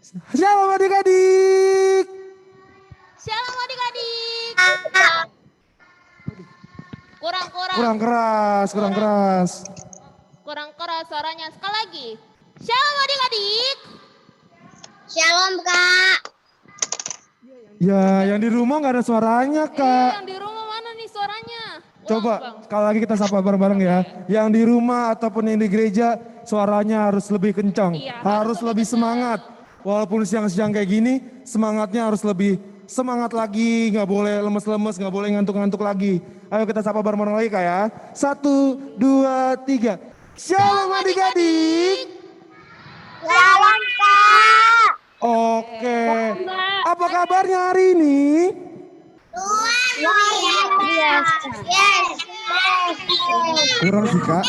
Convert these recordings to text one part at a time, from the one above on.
Shalom adik-adik. Shalom adik-adik. Kurang. Kurang keras. Kurang keras suaranya. Sekali lagi. Shalom adik-adik. Shalom Kak. Ya, yang di rumah nggak ada suaranya, Kak. Yang di rumah mana nih suaranya? Coba Bang. sekali lagi kita sapa bareng-bareng ya. Yang di rumah ataupun yang di gereja suaranya harus lebih kencang, Iya, harus lebih kencang. semangat. Walaupun siang-siang kayak gini, semangatnya harus lebih semangat lagi, nggak boleh lemes-lemes, nggak boleh ngantuk-ngantuk lagi. Ayo kita sapa bareng-bareng lagi Kak ya. 1, 2, 3. Shalom adik-adik. Shalom Kak. Oke. Apa kabarnya hari ini? Luar biasa. Yes. Kurang sih Kak.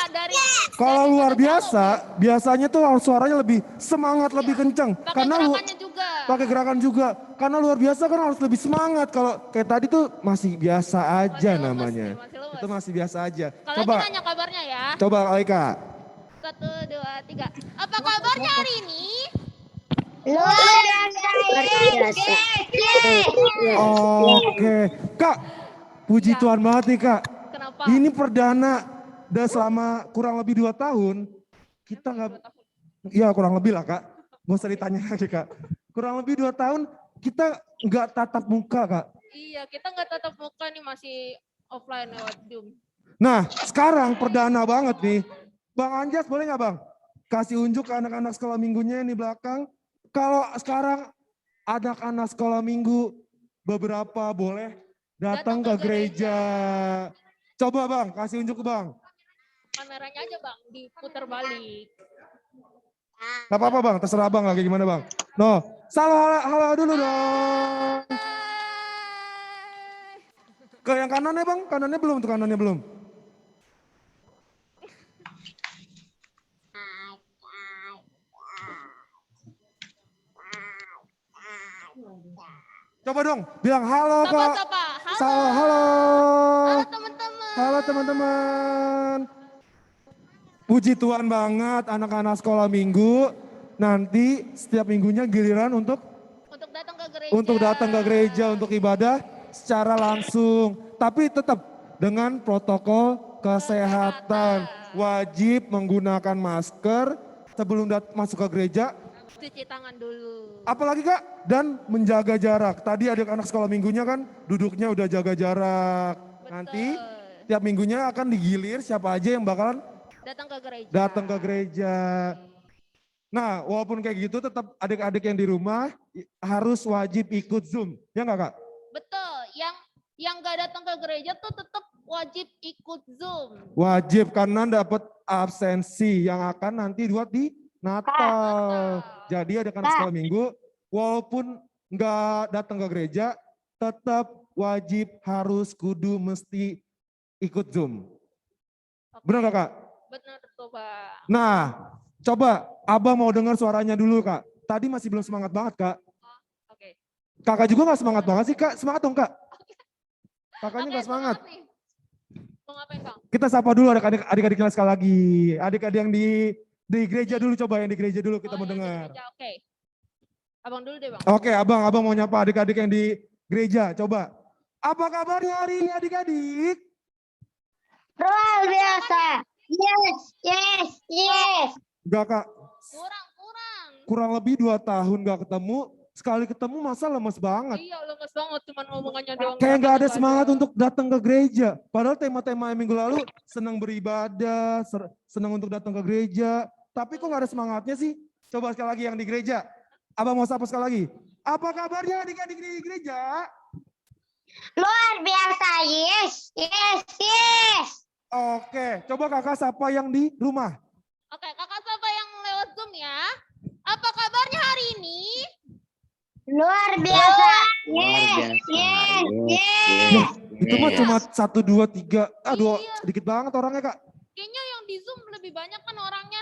Dari Kalau luar biasa, biasanya tuh suaranya lebih semangat, lebih kencang. pakai gerakannya juga. Pakai gerakan juga. Karena luar biasa kan harus lebih semangat. Kalau kayak tadi tuh masih biasa aja Masih lemes namanya. nih, masih lemes. Itu masih biasa aja. Kalau Coba, lagi nanya kabarnya ya. coba Aika. 1, 2, 3. Apa kabarnya hari ini? Luar biasa. Oke. Kak, puji Ya. Tuhan banget nih Kak. Kenapa? Ini perdana. Udah selama kurang lebih 2 tahun. Kita nggak, ya kurang lebih lah Kak. Gak usah ditanya lagi Kak. Kurang lebih 2 tahun kita nggak tatap muka Kak. Iya, kita nggak tatap muka nih, masih offline lewat Zoom. Nah sekarang perdana banget nih. Bang Anjas boleh nggak Bang? Kasih unjuk ke anak-anak sekolah minggunya yang di belakang. Kalau sekarang anak-anak sekolah minggu beberapa boleh datang ke gereja. Coba Bang, kasih unjuk ke Bang. Kameranya aja Bang, diputar balik. Gak apa-apa Bang, terserah Bang lagi gimana Bang. No, salah halo dulu dong. Ke yang kanannya Bang, kanannya belum tuh kanannya belum. Coba dong, bilang halo Kak. Halo. Halo teman-teman. Halo teman-teman. Puji Tuhan banget anak-anak sekolah minggu. Nanti setiap minggunya giliran untuk datang ke gereja untuk ibadah secara langsung. Tapi tetap dengan protokol kesehatan. Wajib menggunakan masker sebelum masuk ke gereja. Cuci tangan dulu. Apalagi Kak, dan menjaga jarak. Tadi anak-anak sekolah minggunya kan duduknya udah jaga jarak. Betul. Nanti tiap minggunya akan digilir siapa aja yang bakalan datang ke gereja. Nah, walaupun kayak gitu tetap adik-adik yang di rumah harus wajib ikut Zoom. Ya enggak Kak? Betul. Yang nggak datang ke gereja tuh tetap wajib ikut Zoom. Wajib karena dapat absensi yang akan nanti buat di Natal. Jadi adik-adik sekolah minggu walaupun nggak datang ke gereja tetap wajib harus kudu mesti ikut Zoom. Oke. Benar gak Kak? Benar tuh Pak. Nah, coba Abang mau dengar suaranya dulu Kak. Tadi masih belum semangat banget Kak. Oke. Kakak juga gak semangat banget sih Kak. Semangat dong Kak. Kakaknya gak semangat. Mau ngapain Bang? Kita sapa dulu adik-adiknya sekali lagi. Adik-adik yang di gereja dulu, coba yang di gereja dulu kita mau dengar. Oke. Abang dulu deh Bang. Oke, abang mau nyapa adik-adik yang di gereja, coba. Apa kabarnya hari ini adik-adik? Luar biasa. Yes. Enggak Kak, Kurang. kurang lebih 2 tahun gak ketemu. Sekali ketemu masa lemes banget. Iya lemes banget, cuman ngomongannya doang. Kayak gak ada semangat untuk datang ke gereja. Padahal tema-tema minggu lalu senang beribadah, senang untuk datang ke gereja. Tapi kok gak ada semangatnya sih? Coba sekali lagi yang di gereja. Abang mau sapa sekali lagi. Apa kabarnya adik-adik di gereja? Luar biasa. Yes. Oke, coba kakak sapa yang di rumah. Oke, kakak sapa yang lewat Zoom ya. Apa kabarnya hari ini? Luar biasa. Ya, itu mah cuma 1, 2, 3. Aduh, Iya. sedikit banget orangnya Kak. Kayaknya yang di Zoom lebih banyak kan orangnya.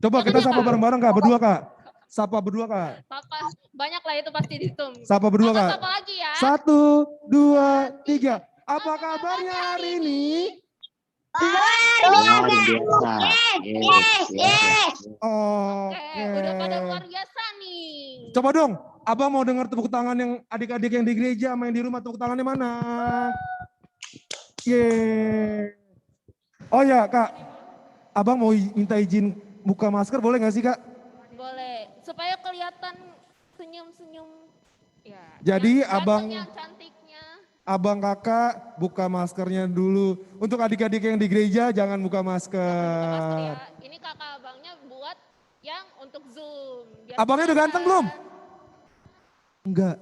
Coba kita sapa bareng-bareng Kak, berdua Kak. Sapa berdua Kak. Sapa, banyak lah itu pasti di Zoom. Sapa berdua Kak. Sapa lagi ya. 1, 2, 3. Apa kabarnya hari ini? Luar biasa. Yes. Oke, udah pada luar biasa nih. Coba dong, abang mau dengar tepuk tangan yang adik-adik yang di gereja sama yang di rumah, tepuk tangannya mana? Yeay. Oh ya kak, abang mau minta izin buka masker boleh gak sih kak? Boleh. Supaya kelihatan senyum-senyum. Ya. Jadi yang abang- ganteng, yang cantiknya. Abang kakak buka maskernya dulu. Untuk adik-adik yang di gereja jangan buka Buka masker masker. ya. Ini kakak abangnya buat yang untuk Zoom. Biar Abangnya udah ganteng belum? kelihatan. Enggak.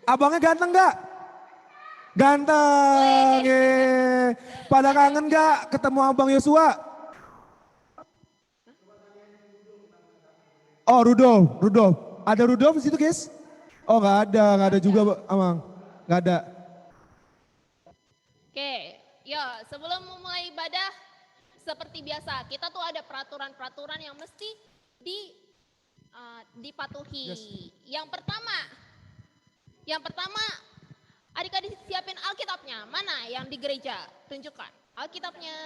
Abangnya ganteng enggak? Ganteng. Yeay. Pada kangen enggak ketemu abang Yosua? Oh Rudolf, Rudolf. Ada Rudolf di situ guys? Oh nggak ada juga abang. Nggak ada. Oke, ya sebelum memulai ibadah seperti biasa, kita tuh ada peraturan-peraturan yang mesti dipatuhi. Yes. Yang pertama, adik-adik siapin Alkitabnya. Mana yang di gereja? Tunjukkan Alkitabnya.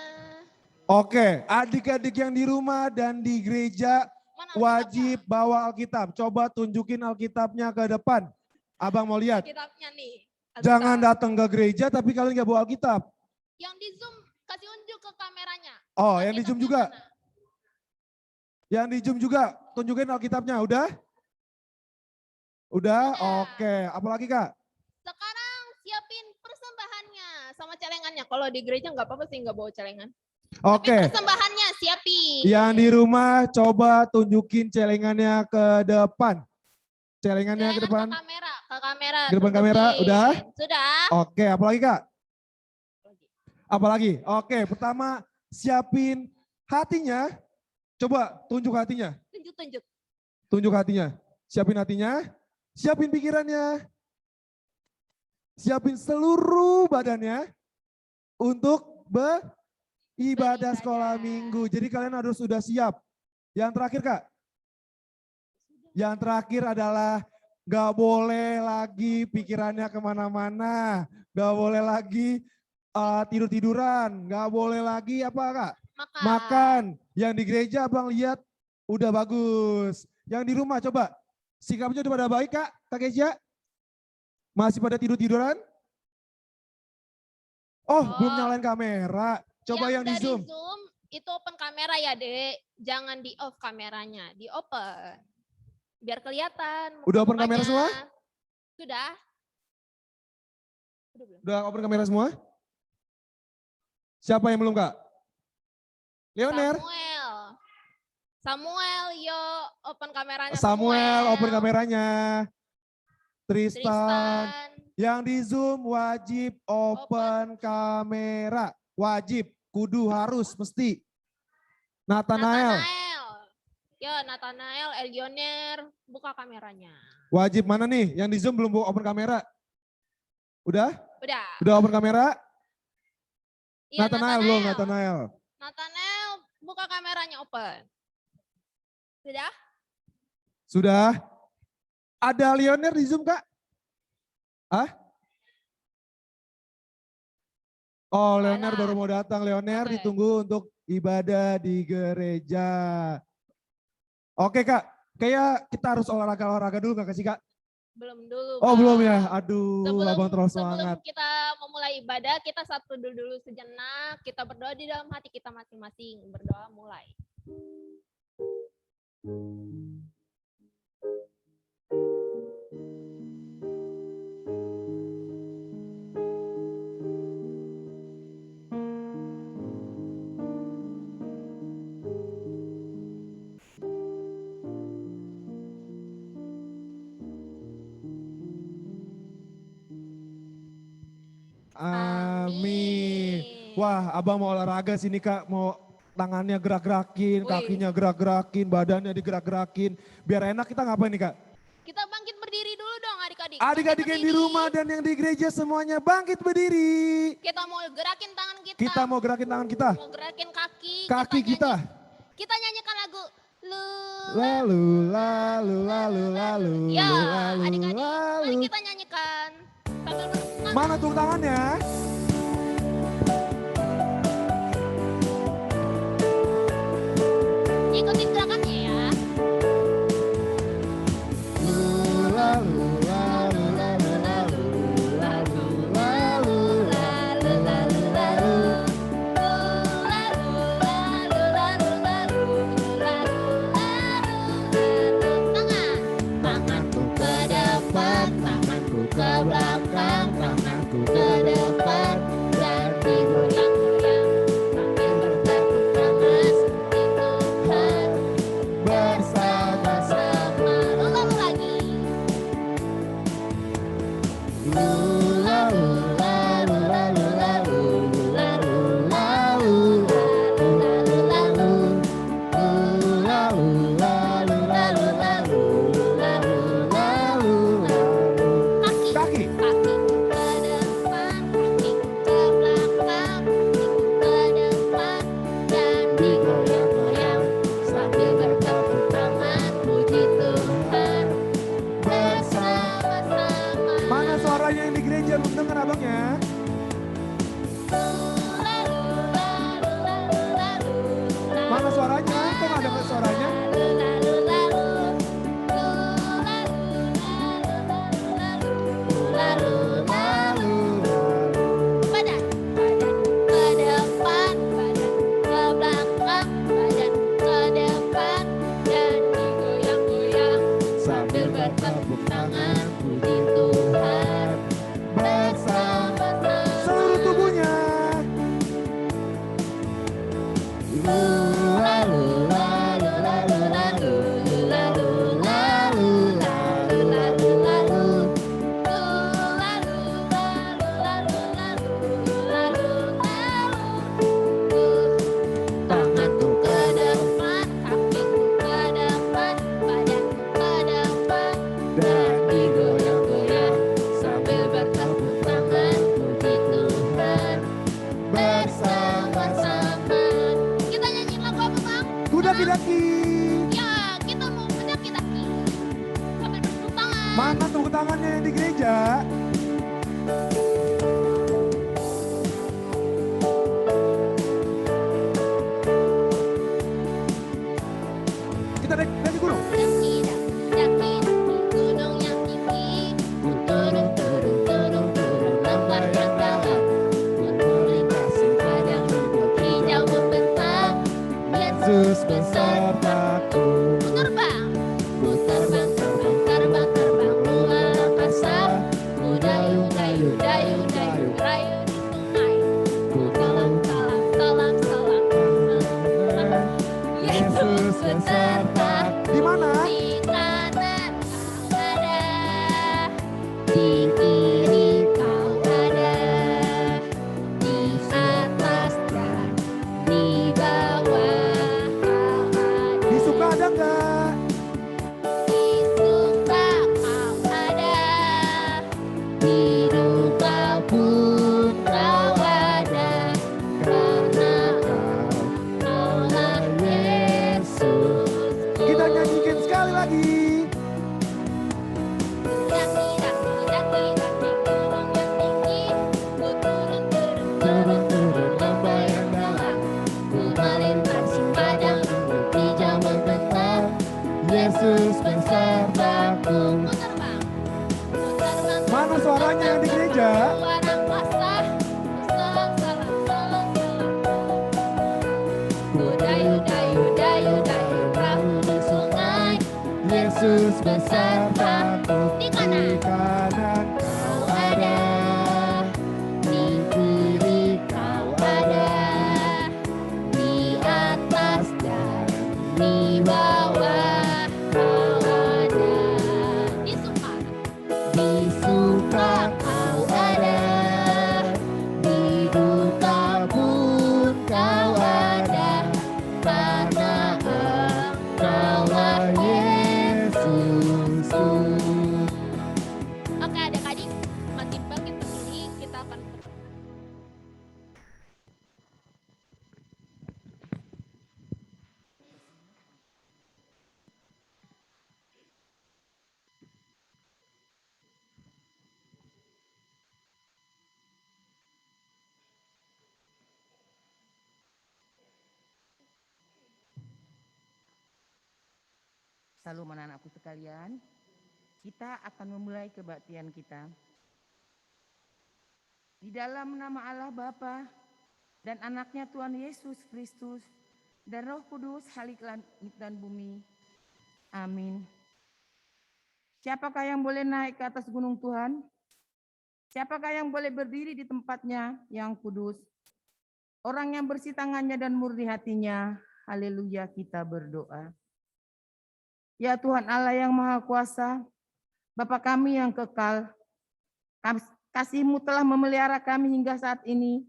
Oke, adik-adik yang di rumah dan di gereja Mana wajib bawa Alkitab. Coba tunjukin Alkitabnya ke depan. Abang mau lihat. Alkitabnya nih. Alkitab. Jangan datang ke gereja tapi kalian nggak bawa Alkitab. Yang di Zoom kasih unjuk ke kameranya. Oh, yang di Zoom Alkitabnya juga. mana? Yang di Zoom juga. Tunjukin Alkitabnya. Udah? Udah? Udah. Oke. Apalagi Kak? Sekarang siapin persembahannya sama celengannya. Kalau di gereja nggak apa-apa sih nggak bawa celengan. Oke. Tapi persembahannya siapin. Yang di rumah coba tunjukin celengannya ke depan. Celengannya ke depan. Ke kamera. Ke depan kamera, tunjukin. udah? Sudah. Oke, apalagi Kak? Apalagi? Oke, pertama siapin hatinya. Coba tunjuk hatinya. Tunjuk. Tunjuk hatinya. Siapin hatinya. Siapin pikirannya. Siapin seluruh badannya untuk beribadah sekolah minggu. Jadi kalian harus sudah siap. Yang terakhir Kak. Yang terakhir adalah gak boleh lagi pikirannya kemana-mana. Gak boleh lagi tidur-tiduran. Gak boleh lagi apa Kak? Makan. Yang di gereja abang lihat udah bagus. Yang di rumah coba. Sikapnya udah pada baik Kak? Kak Kesia? Masih pada tidur-tiduran? Oh, belum nyalain kamera. Coba yang di dari Zoom. Zoom itu open kamera ya, Dek. Jangan di off kameranya, di open. Biar kelihatan. Udah open mukanya. kamera semua? Sudah. Belum? Udah open kamera semua? Siapa yang belum Kak? Leoner? Samuel, yo open kameranya. Samuel open kameranya. Tristan. Tristan. Yang di Zoom wajib open kamera. Wajib, kudu, harus, mesti. Nathanael. Yo, Nathanael, Elioner, buka kameranya. Wajib mana nih? Yang di Zoom belum open kamera? Udah? Udah. Udah open kamera? Iya, Nathanael belum, Nathanael. Nathanael, buka kameranya open. Sudah? Sudah? Ada Leoner di Zoom Kak? Hah? Oh, Leoner baru mau datang. Leoner Oke. ditunggu untuk ibadah di gereja. Oke Kak, kayak kita harus olahraga dulu gak sih Kak? Belum dulu. Oh Kak. belum ya, aduh abang terlalu Sebelum semangat. kita memulai ibadah, kita satu dulu sejenak. Kita berdoa di dalam hati kita masing-masing. Berdoa mulai. Amin. Wah abang mau olahraga sini Kak, mau tangannya gerak-gerakin, Wih. kakinya gerak-gerakin, badannya digerak-gerakin. Biar enak kita ngapain nih Kak? Kita bangkit berdiri dulu dong adik-adik. Adik-adik Bangkit yang di berdiri. rumah dan yang di gereja semuanya bangkit berdiri. Kita mau gerakin tangan kita. Kita mau gerakin tangan kita, Mau gerakin kaki. kaki kita. Kita nyanyikan lagu. Lalu. Ya, lalu, adik-adik. lalu. Mari kita nyanyikan. Sambil bersemangat. Mana tepuk tangannya? Ikutin gerakannya ya. Mana tepuk tangannya yang di gereja? Kita naik dari gunung. Daki, daki, gunung yang tinggi. Ku turun, turun, turun, turun, lempar yang dalam. Ku melintasi padang rumput hijau membentang. Yesus besertaku. Ku terbang, terbang, terbang, terbang luar angkasa. Ku dayu, dayu, dayu, dayu, rayu di sungai. Ku selam, selam, selam, selam, selam. Yesus beserta. Di mana? Di kanan kau ada, di kiri kau ada, di atas dan di bawah kau ada. Di suka ada enggak? Di suka kau ada, di duka pun kau ada, karena kaulah Yesus. Kita nyanyikan sekali lagi. Daki, daki, daki, daki, gunung yang tinggi. Ku turun, turun, turun, turun, lembah yang dalam. Ku melintasi padang rumput hijau membentang. Yesus besertaku. Ku terbang, Mana suaranya yang di gereja? luar angkasa. Ku selam, selam, selam, selam. Ku dayu, dayu, dayu, dayu, perahu di sungai. Yesus besertaku. Di kanan kau ada, di kiri kau ada, di atas dan di bawah kau ada. Di suka kau ada, di duka pun kau ada, karena engkaulah Yesus. Oke, adik-adik, makin bangkit berdiri, kita akan Salam anak-anakku sekalian, kita akan memulai kebaktian kita. Di dalam nama Allah Bapa dan anaknya Tuhan Yesus Kristus dan Roh Kudus halik langit dan bumi. Amin. Siapakah yang boleh naik ke atas gunung Tuhan? Siapakah yang boleh berdiri di tempatnya yang kudus? Orang yang bersih tangannya dan murni hatinya. Haleluya, kita berdoa. Ya Tuhan Allah yang Maha Kuasa, Bapa kami yang kekal, kasih-Mu telah memelihara kami hingga saat ini,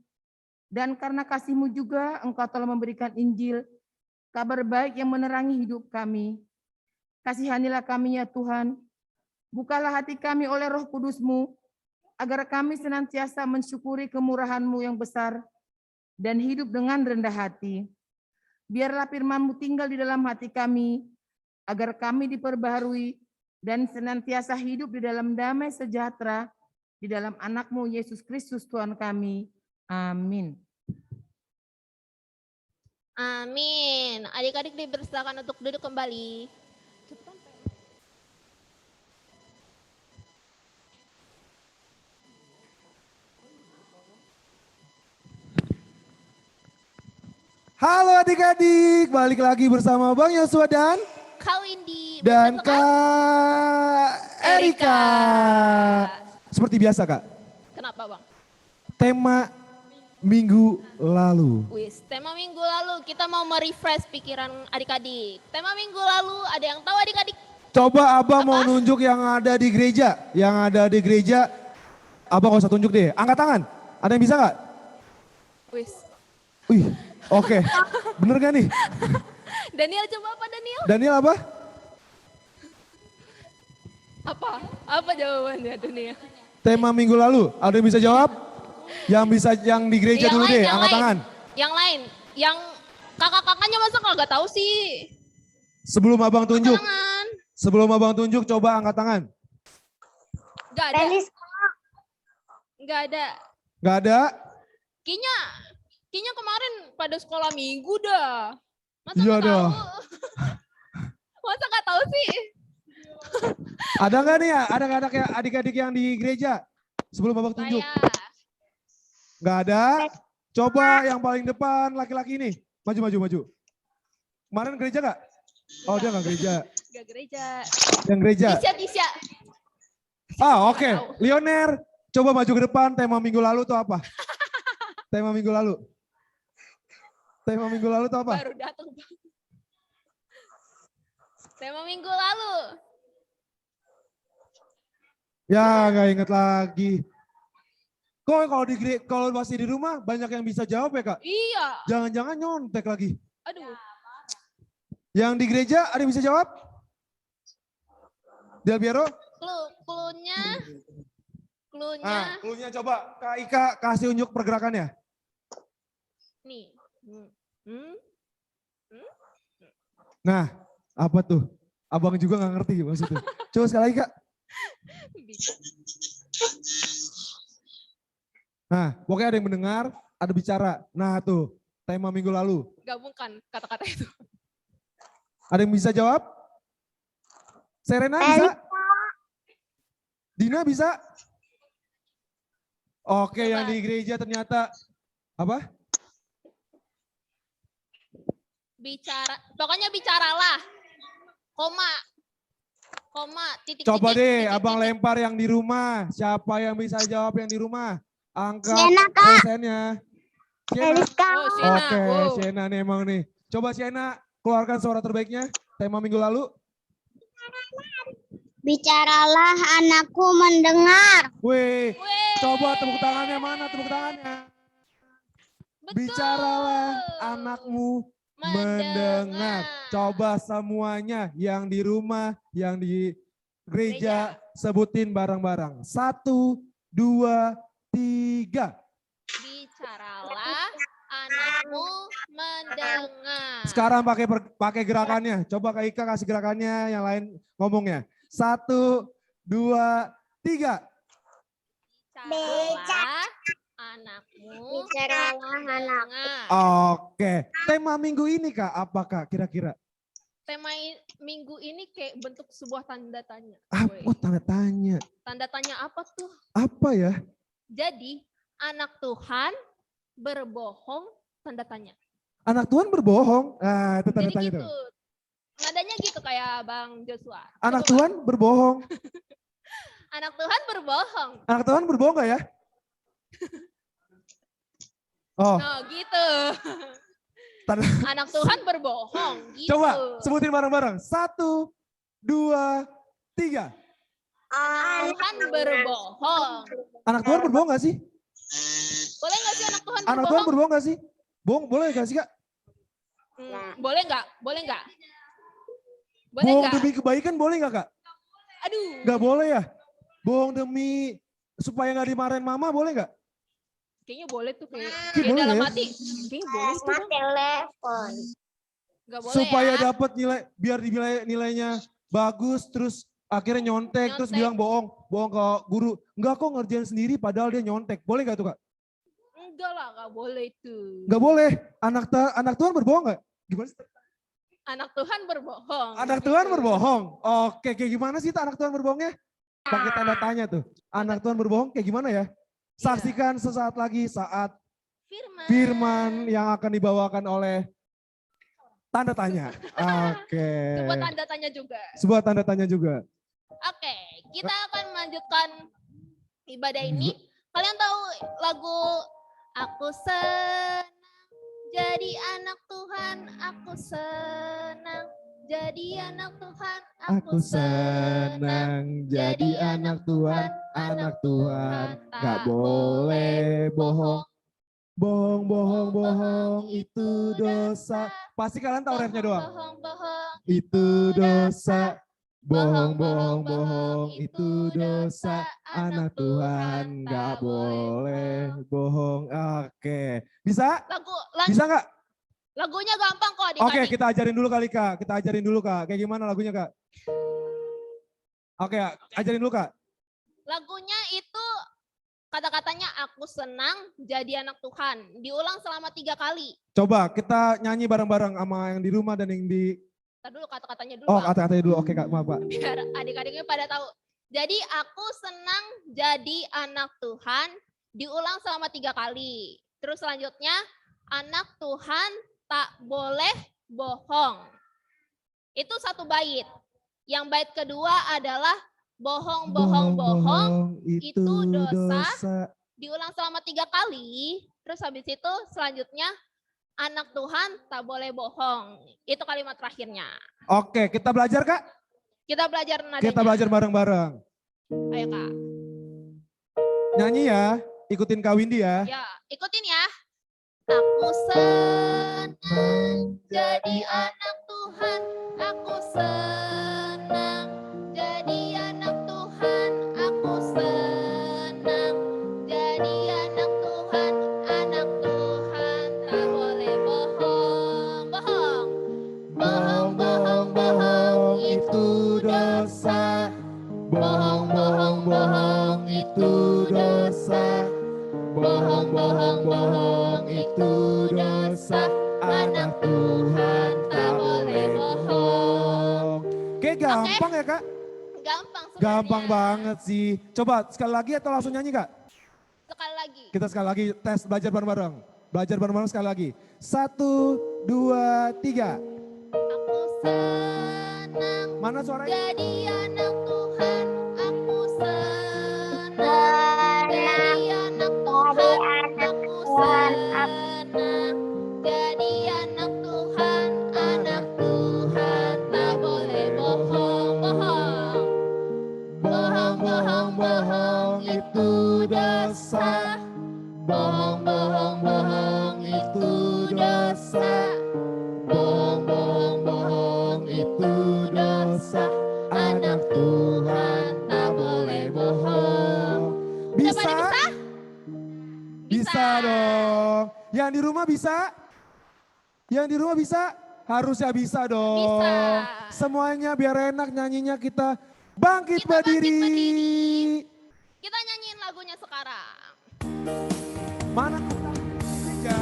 dan karena kasih-Mu juga Engkau telah memberikan Injil, kabar baik yang menerangi hidup kami. Kasihanilah kami ya Tuhan, bukalah hati kami oleh Roh Kudus-Mu, agar kami senantiasa mensyukuri kemurahan-Mu yang besar, dan hidup dengan rendah hati. Biarlah firman-Mu tinggal di dalam hati kami, agar kami diperbaharui dan senantiasa hidup di dalam damai sejahtera di dalam anak-Mu Yesus Kristus Tuhan kami. Amin. Amin. Adik-adik dipersilakan untuk duduk kembali. Halo adik-adik, balik lagi bersama Bang Yosua dan Kak Windy dan bersama Kak Erika. Seperti biasa Kak, Kenapa Bang? tema minggu lalu. Wis, tema minggu lalu kita mau merefresh pikiran adik-adik. Tema minggu lalu ada yang tahu adik-adik? Coba Abang mau nunjuk yang ada di gereja. Yang ada di gereja, Abang gak usah tunjuk deh. Angkat tangan, ada yang bisa gak? Wis. Wih, oke. Bener gak nih? Daniel coba apa Daniel? Daniel apa? Apa jawabannya Daniel? Tema minggu lalu, ada yang bisa jawab? Yang bisa, yang di gereja dulu deh, angkat tangan. Yang lain, yang kakak-kakaknya masa kagak tahu sih? Sebelum Abang tunjuk, Tangan. sebelum Abang tunjuk coba angkat tangan. Nggak ada. Tenis. Nggak ada. Nggak ada? Kayaknya kemarin pada sekolah minggu dah. Masa Iya nggak dah. tahu? Masa nggak tahu sih? Ada nggak nih ya anak-anak ya adik-adik yang di gereja? Sebelum babak tunjuk. Saya. Nggak ada? Coba yang paling depan laki-laki ini. Maju. Kemarin gereja nggak? Oh dia nggak gereja. Nggak gereja. Yang gereja? Tisha. Ah oke. Lioner, coba maju ke depan. Tema minggu lalu tuh apa? Tema minggu lalu. Tema minggu lalu tuh apa? Baru datang. Tema minggu lalu. Ya nggak inget lagi. Kok kalau masih di rumah banyak yang bisa jawab ya kak? Iya. Jangan-jangan nyontek lagi. Aduh. Yang di gereja ada yang bisa jawab? Del Piero? Cluenya. Cluenya coba Kak Ika kasih unjuk pergerakannya. Nih. Nah, apa tuh? Abang juga nggak ngerti maksudnya. Coba sekali lagi Kak. Nah, pokoknya ada yang mendengar, ada bicara. Nah tuh, tema minggu lalu. Gabungkan kata-kata itu. Ada yang bisa jawab? Serena bisa? Dina bisa? Oke, Coba. yang di gereja ternyata apa? Pokoknya bicaralah. Koma, titik. Coba deh, titik, abang titik. lempar yang di rumah. Siapa yang bisa jawab yang di rumah? Angkat Siena, Kak. presennya. Siena. Eliska. Oh, Siena. Oke, Wow. Siena nih emang nih. Coba Siena keluarkan suara terbaiknya. Tema minggu lalu. Bicaralah anakku mendengar. Wih, Weh. coba tepuk tangannya mana tepuk tangannya. Betul. Bicaralah anakmu mendengar. Coba semuanya yang di rumah, yang di gereja, sebutin bareng-bareng. 1, 2, 3. Bicaralah anakmu mendengar. Sekarang pakai gerakannya. Coba Kak Ika kasih gerakannya, yang lain ngomongnya. 1, 2, 3. Bicaralah anakmu Bicaralah anak. mendengar. Oke. Tema minggu ini Kak, apa Kak kira-kira? Tema minggu ini kayak bentuk sebuah tanda tanya. Apa Woi. tanda tanya? Tanda tanya apa tuh? Apa ya? Jadi anak Tuhan berbohong tanda tanya. Anak Tuhan berbohong. Nah, itu tanda Jadi tanya gitu. tuh. Nadanya gitu kayak Bang Joshua. Anak Coba, Tuhan berbohong. Anak Tuhan berbohong. Anak Tuhan berbohong gak ya? Oh, No, gitu. tanda, Anak Tuhan berbohong. Gitu. coba sebutin bareng-bareng. 1, 2, 3. Tuhan berbohong. Anak Tuhan berbohong gak sih? Boleh nggak sih anak Tuhan Anak Tuhan berbohong? berbohong gak sih? Bohong boleh gak sih Kak? Boleh nggak? Boleh nggak? Boleh Bohong nggak? demi kebaikan boleh gak Kak? Aduh. Gak boleh ya? Bohong demi supaya gak dimarahin mama boleh gak? Kayaknya boleh tuh kayak, Boleh dalam ya? hati. Kayaknya boleh tuh. Bang. Telepon. Nggak boleh Supaya ya. dapat nilai, biar nilainya bagus, terus akhirnya nyontek, terus Nyontek. bilang bohong ke guru. Enggak kok ngerjain sendiri padahal dia nyontek. Boleh gak tuh Kak? Enggak lah, nggak boleh tuh. Enggak boleh. Anak Tuhan berbohong gak? Gimana sih? Anak Tuhan berbohong. Anak Tuhan Gitu. berbohong. Oke, kayak gimana sih tuh anak Tuhan berbohongnya? Pakai tanda tanya tuh. Anak Tuhan berbohong kayak gimana ya? Saksikan sesaat lagi saat firman yang akan dibawakan oleh tanda tanya. Oke. Coba tanda tanya juga. Sebuah tanda tanya juga. Oke, kita akan melanjutkan ibadah ini. Kalian tahu lagu Aku Senang Jadi Anak Tuhan, Aku Senang Jadi Anak Tuhan, Aku senang jadi anak Tuhan, anak Tuhan. Gak boleh bohong. Bohong, bohong, bohong, itu dosa. Pasti kalian tahu refnya doang. Bohong, bohong, Itu dosa. Bohong, bohong, bohong, itu dosa. Anak Tuhan gak boleh bohong. Oke. Bisa? lagu Bisa nggak? lagunya gampang kok Oke, adik-adik. kita ajarin dulu kali Kak. Kita ajarin dulu Kak. Kayak gimana lagunya Kak? Oke, ajarin dulu Kak. Lagunya itu kata-katanya aku senang jadi anak Tuhan. Diulang selama 3 kali. Coba kita nyanyi bareng-bareng sama yang di rumah dan yang di... Ntar dulu kata-katanya dulu Oh, Bang. kata-katanya dulu. Oke Kak, maaf Pak. Biar adik-adiknya pada tahu. Jadi aku senang jadi anak Tuhan. Diulang selama 3 kali. Terus selanjutnya anak Tuhan tak boleh bohong. Itu 1 bait. Yang bait kedua adalah bohong, bohong, bohong. Itu dosa. Diulang selama 3 kali. Terus habis itu selanjutnya anak Tuhan tak boleh bohong. Itu kalimat terakhirnya. Oke, kita belajar Kak? Kita belajar nadanya. Kita belajar bareng-bareng. Ayo Kak. Nyanyi ya, ikutin Kak Windy ya. Ya, ikutin ya. Aku senang jadi anak Tuhan. Aku senang jadi anak Tuhan. Aku senang jadi anak Tuhan. Anak Tuhan tak boleh bohong. Bohong. Bohong, bohong, bohong itu dosa. Bohong, bohong, bohong itu dosa. Bohong, bohong, bohong itu dosa. Anak Tuhan tak boleh bohong. Oke, gampang ya Kak? Gampang sebenarnya. Gampang banget sih. Coba sekali lagi atau langsung nyanyi Kak? Sekali lagi. Kita sekali lagi tes belajar bareng-bareng. Belajar bareng-bareng sekali lagi. 1, 2, 3. Aku senang Mana suaranya? jadi anak Tuhan. Aku senang jadi anak Tuhan. Aku senang jadi anak Tuhan. Anak Tuhan tak boleh bohong. Bohong. Bohong, bohong, bohong itu dosa. Bohong, bohong, bohong itu dosa. Bohong, bohong, bohong itu dosa. Anak Tuhan tak boleh bohong. Bisa? Coba bisa? Bisa dong. Yang di rumah bisa? Yang di rumah bisa? Harusnya bisa dong. Bisa. Semuanya biar enak nyanyinya kita bangkit Kita bangkit berdiri. berdiri. Kita nyanyiin lagunya sekarang. Mana kita? Tiga.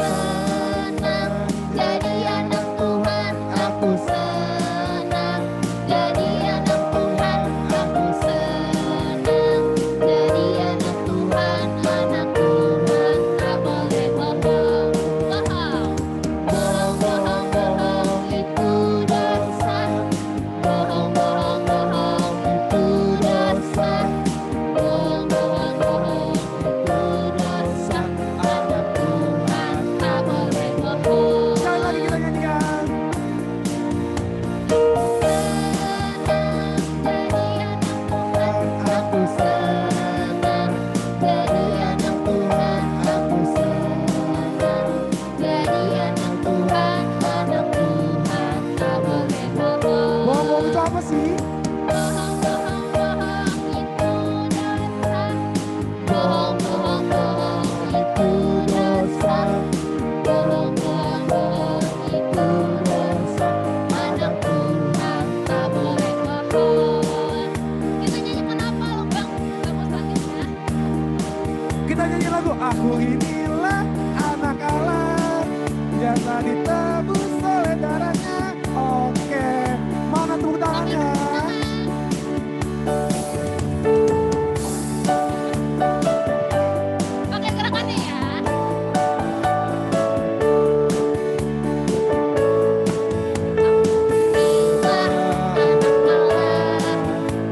Senang jadi anak Tuhan. Aku senang jadi anak Tuhan. Aku senang jadi anak Tuhan. Anak Tuhan tak boleh bohong. Bohong. Bohong, bohong, bohong itu dosa. Bohong, bohong, bohong itu dosa. Bohong, bohong, bohong itu dosa. Anak Tuhan tak boleh bohong. Sekali lagi kita nyanyikan. Aku senang jadi anak Tuhan. Aku senang jadi anak Tuhan. Anak Tuhan tak boleh bohong. Bohong-bohong itu apa sih? Bohong, bohong, bohong itu dosa. Bohong, bohong, bohong itu dosa. Bohong, bohong, bohong itu dosa. Anak Tuhan tak boleh bohong. Kita nyanyikan apa loh Bang? Lagu selanjutnya. Kita nyanyi lagu Aku inilah anak Allah yang telah ditebus oleh darahnya. Oke, mana tepuk tangannya? Pakai gerakannya ya.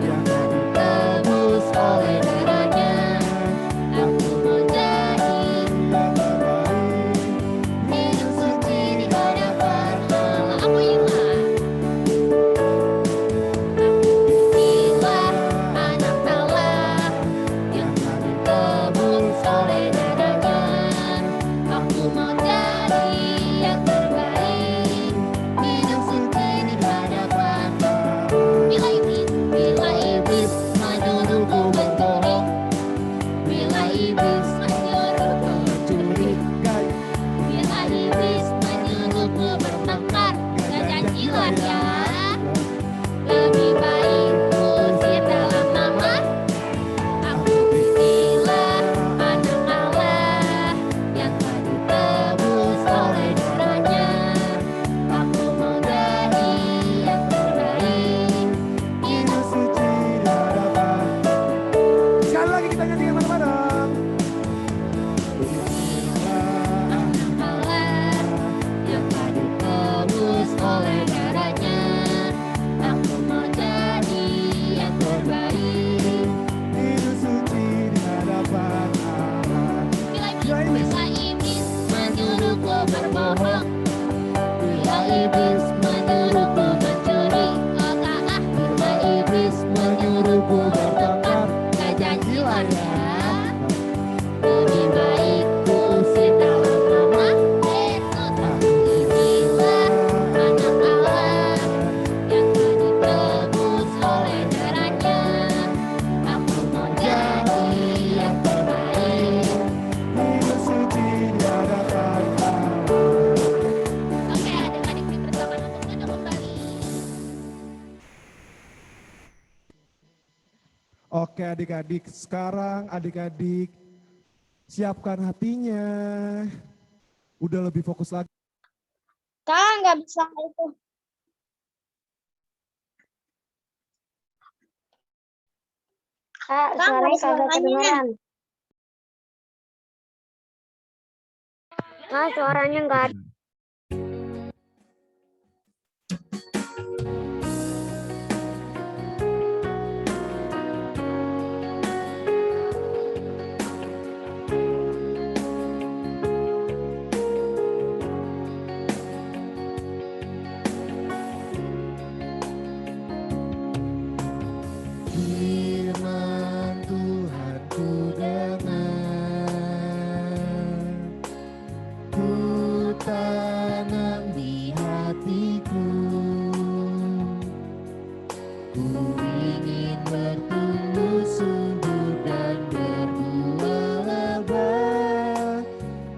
Yang Tebus oleh darahnya. Aku mau jadi Oke adik-adik, sekarang adik-adik siapkan hatinya. Udah lebih fokus lagi. Kak, nggak bisa itu. Kak, suaranya kagak kedengeran. Kak, suaranya nggak ada. Firman Tuhan ku dengar, ku tanam di hatiku, ku ingin bertumbuh subur dan berbuah lebat.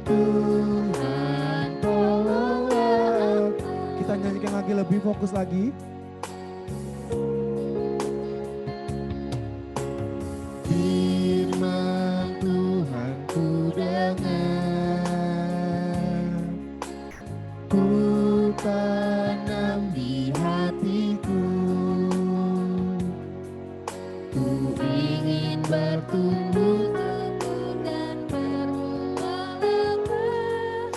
Tuhan tolonglah aku. Kita nyanyikan lagi, lebih fokus lagi. Firman Tuhan ku dengar, ku tanam di hatiku, ku ingin bertumbuh subur dan berbuah lebat.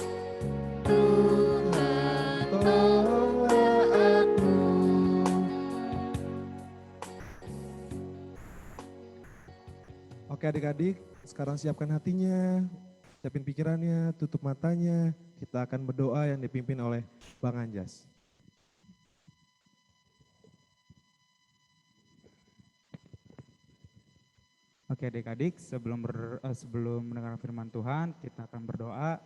Tuhan tolonglah aku. Oke adik-adik, sekarang siapkan hatinya, siapin pikirannya, tutup matanya. Kita akan berdoa yang dipimpin oleh Bang Anjas. Oke adik-adik, sebelum mendengar firman Tuhan, kita akan berdoa.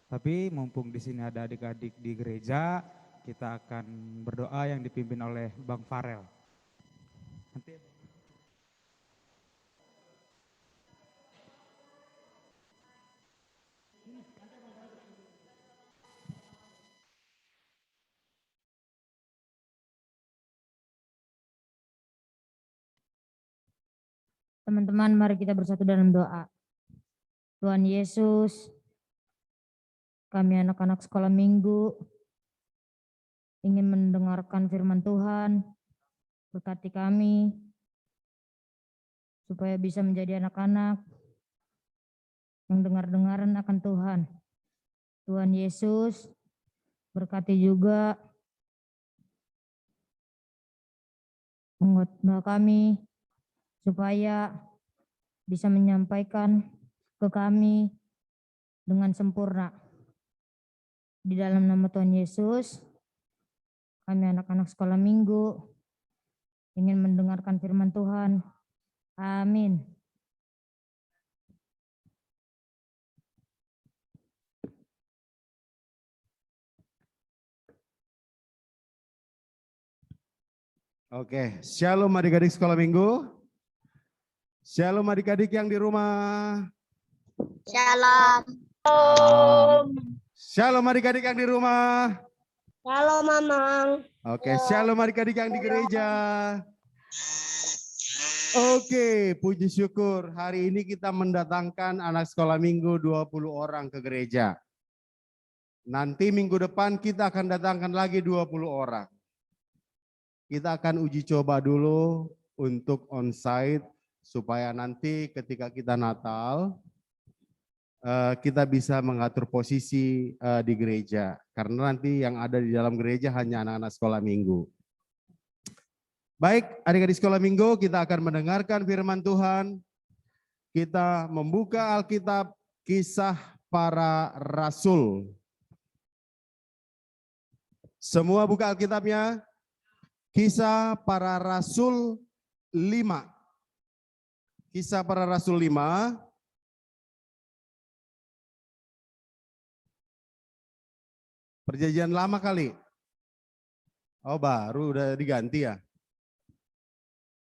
Tapi mumpung di sini ada adik-adik di gereja, kita akan berdoa yang dipimpin oleh Bang Farel. Nanti teman-teman, mari kita bersatu dalam doa. Tuhan Yesus, kami anak-anak sekolah minggu ingin mendengarkan firman Tuhan. Berkati kami supaya bisa menjadi anak-anak yang dengar-dengaran akan Tuhan. Tuhan Yesus, berkati juga anggota kami supaya bisa menyampaikan ke kami dengan sempurna. Di dalam nama Tuhan Yesus, kami anak-anak sekolah minggu ingin mendengarkan firman Tuhan. Amin. Oke, shalom adik-adik sekolah minggu. Shalom adik-adik yang di rumah. Shalom. Shalom adik-adik yang di rumah. Shalom, Mamang. Oke, shalom adik-adik yang di gereja. Oke, puji syukur. Hari ini kita mendatangkan anak sekolah minggu 20 orang ke gereja. Nanti minggu depan kita akan datangkan lagi 20 orang. Kita akan uji coba dulu untuk onsite supaya nanti ketika kita Natal kita bisa mengatur posisi di gereja. Karena nanti yang ada di dalam gereja hanya anak-anak sekolah minggu. Baik, adik-adik sekolah minggu, kita akan mendengarkan firman Tuhan. Kita membuka Alkitab Kisah Para Rasul. Semua buka Alkitabnya. Kisah Para Rasul 5. Kisah Para Rasul 5. Perjanjian lama kali. Oh, baru udah diganti ya.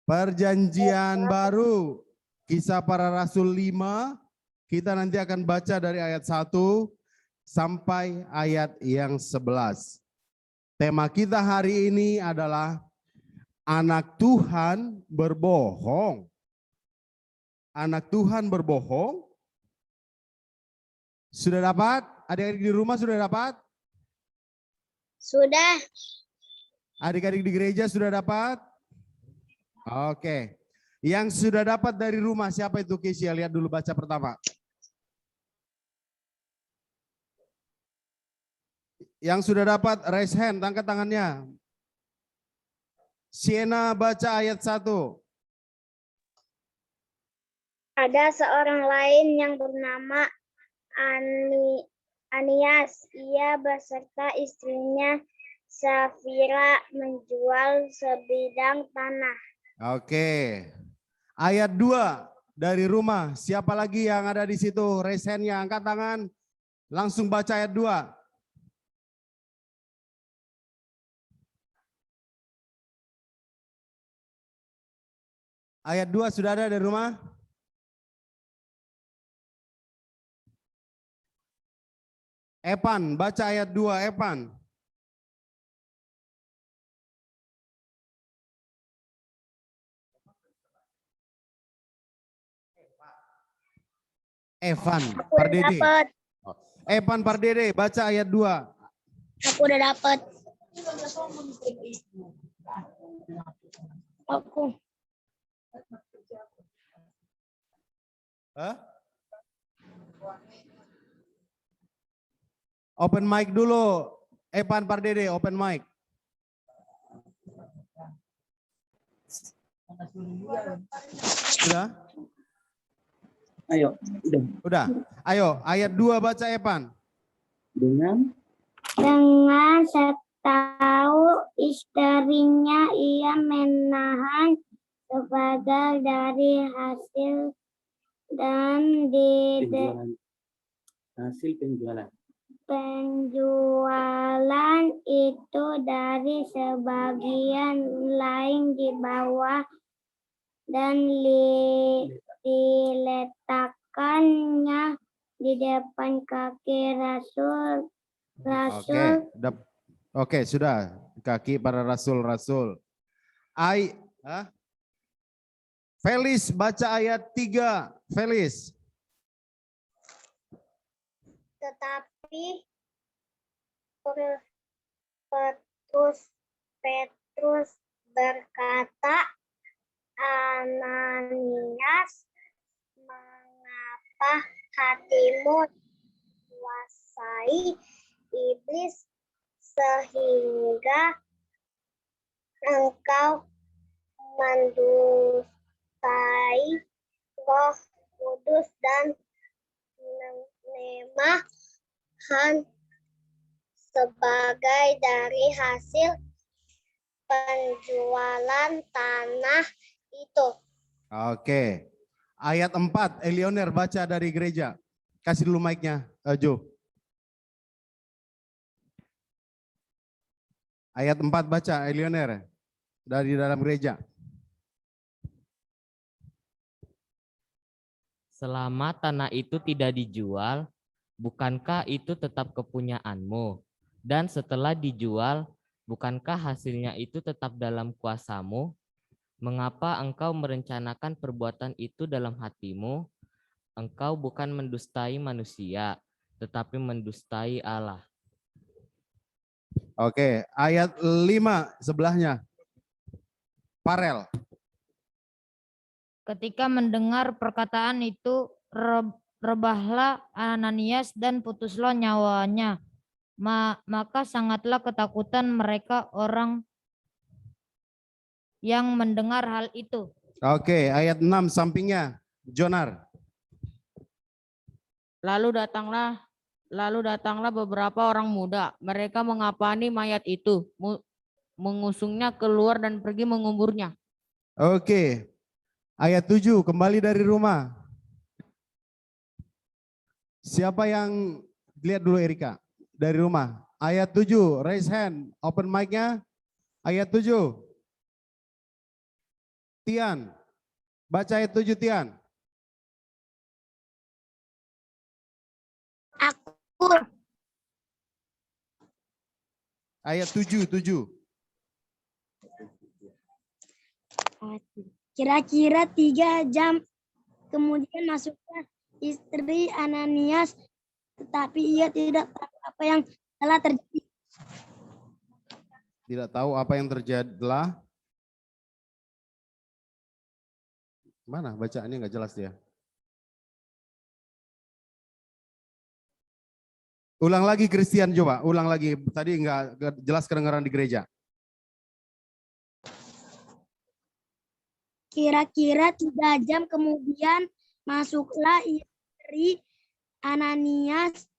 Perjanjian baru. Kisah Para Rasul 5. Kita nanti akan baca dari ayat 1 sampai ayat yang 11. Tema kita hari ini adalah anak Tuhan berbohong. anak Tuhan berbohong. Sudah dapat? Adik-adik di rumah sudah dapat? Sudah. Adik-adik di gereja sudah dapat? Oke. Yang sudah dapat dari rumah siapa itu Kesia? Lihat dulu baca pertama. Yang sudah dapat raise hand, angkat tangannya. Siena baca ayat 1. Ada seorang lain yang bernama Anias. Ia beserta istrinya Safira menjual sebidang tanah. Oke. Ayat 2 dari rumah. Siapa lagi yang ada di situ? Raise hand-nya, angkat tangan. Langsung baca ayat 2. Ayat 2 sudah ada dari rumah? Epan, baca ayat 2, Epan. Evan Pardede. Dapat. Evan Pardede, baca ayat 2. Aku udah dapat. Aku. Hah? Open mic dulu. Evan Pardede, open mic. Sudah? Ayo, Udah. Ayo, ayat 2 baca Evan. dengan Setahu istrinya ia menahan sebagian dari hasil dan hasil penjualan penjualan itu dari sebagian lain di bawah dan diletakkannya di depan kaki rasul. Oke, sudah. Kaki para rasul-rasul. Felis baca ayat 3. Felis. Tetapi Petrus berkata, Ananias, mengapa hatimu dikuasai iblis sehingga engkau mendustai Roh Kudus dan menyembahkan sebagai dari hasil penjualan tanah itu. Oke. Ayat 4, Elioner baca dari gereja. Kasih dulu mic-nya, Jo. Ayat 4 baca, Elioner. Dari dalam gereja. Selama tanah itu tidak dijual, bukankah itu tetap kepunyaanmu? Dan setelah dijual, bukankah hasilnya itu tetap dalam kuasamu? Mengapa engkau merencanakan perbuatan itu dalam hatimu? Engkau bukan mendustai manusia, tetapi mendustai Allah. Oke, ayat 5 sebelahnya. Parel. Ketika mendengar perkataan itu, rebahlah Ananias dan putuslah nyawanya. Maka sangatlah ketakutan mereka orang yang mendengar hal itu. Oke, ayat 6 sampingnya. Jonar. Lalu datanglah beberapa orang muda. Mereka mengapani mayat itu, mengusungnya keluar dan pergi menguburnya. Oke. Ayat 7, kembali dari rumah. Siapa yang lihat dulu Erika? Dari rumah. Ayat 7, raise hand, open mic-nya. Ayat 7. Tian, baca ayat 7 Tian. Aku. Ayat 7. Kira-kira 3 jam Kemudian masuklah istri Ananias, tetapi ia tidak tahu apa yang telah terjadi. Tidak tahu apa yang terjadilah. Mana bacaannya nggak jelas dia. Ulang lagi Christian, coba ulang lagi. Tadi nggak jelas kedengaran di gereja. Kira-kira 3 jam kemudian masuklah istri Ananias,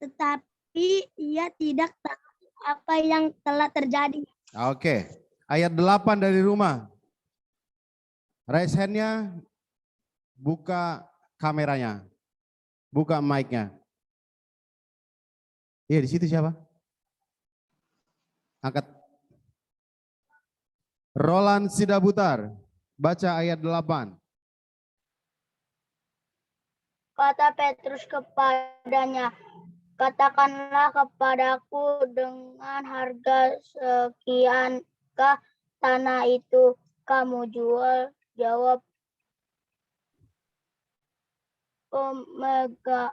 tetapi ia tidak tahu apa yang telah terjadi. Oke, ayat 8 dari rumah. Raise hand-nya, buka kameranya, buka mic-nya. Iya, di situ siapa? Angkat. Roland Sidabutar, baca ayat 8. Kata Petrus kepadanya, katakanlah kepadaku dengan harga sekiankah tanah itu kamu jual? Jawab mengapa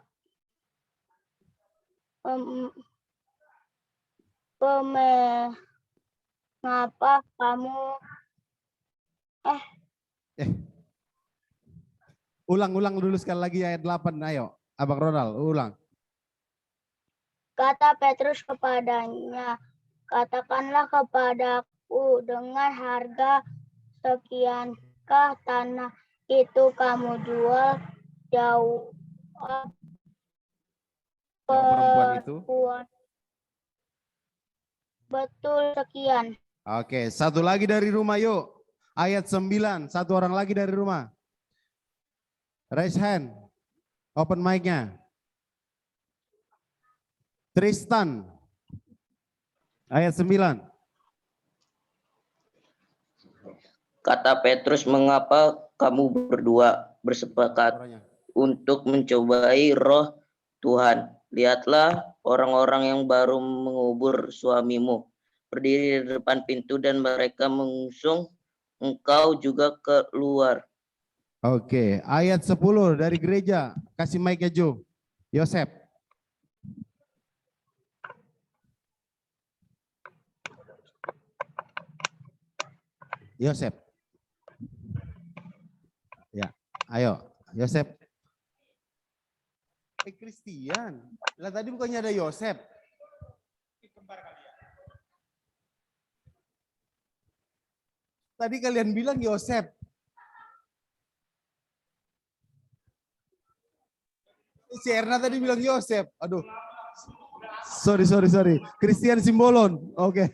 kamu Ulang dulu sekali lagi ayat 8, ayo. Abang Ronald, ulang. Kata Petrus kepadanya, katakanlah kepadaku dengan harga sekiankah tanah itu kamu jual? Jawab Perempuan itu. Betul sekian. Oke, satu lagi dari rumah yuk. Ayat 9, satu orang lagi dari rumah. Raise hand. Open mic-nya. Tristan. Ayat 9. Kata Petrus, mengapa kamu berdua bersepakat untuk mencobai roh Tuhan? Lihatlah orang-orang yang baru mengubur suamimu berdiri di depan pintu dan mereka mengusung engkau juga keluar. Oke, ayat 10 dari gereja. Kasih mic-nya Jo. Yosep. Yosep. Ya, ayo. Yosep. Christian. Lah tadi bukannya ada Yosep. Tadi kalian bilang Yosep. Si Erna tadi bilang Yosep. Aduh. Sorry. Christian Simbolon. Oke.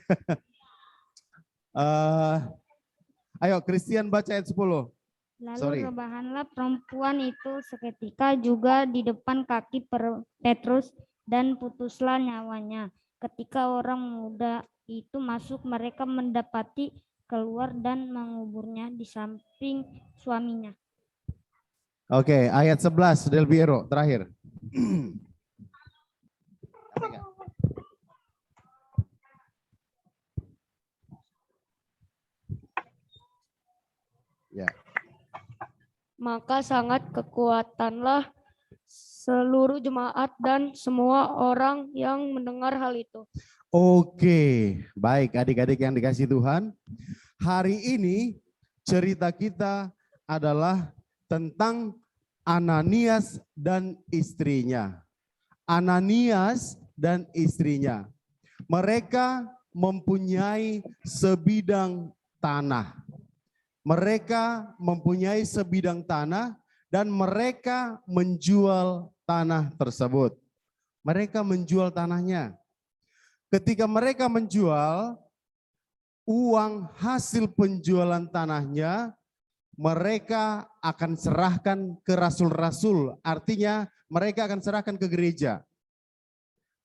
Ayo Christian baca ayat 10. Lalu rebahanlah perempuan itu seketika juga di depan kaki Petrus dan putuslah nyawanya. Ketika orang muda itu masuk, mereka mendapati keluar dan menguburnya di samping suaminya. Oke, ayat 11 Del Piero terakhir. Ya. Maka sangat kekuatanlah seluruh jemaat dan semua orang yang mendengar hal itu. Oke, baik adik-adik yang dikasih Tuhan. Hari ini cerita kita adalah tentang Ananias dan istrinya. Ananias dan istrinya. Mereka mempunyai sebidang tanah. Mereka mempunyai sebidang tanah dan mereka menjual tanah tersebut. Mereka menjual tanahnya. Ketika mereka menjual, uang hasil penjualan tanahnya mereka akan serahkan ke rasul-rasul. Artinya mereka akan serahkan ke gereja.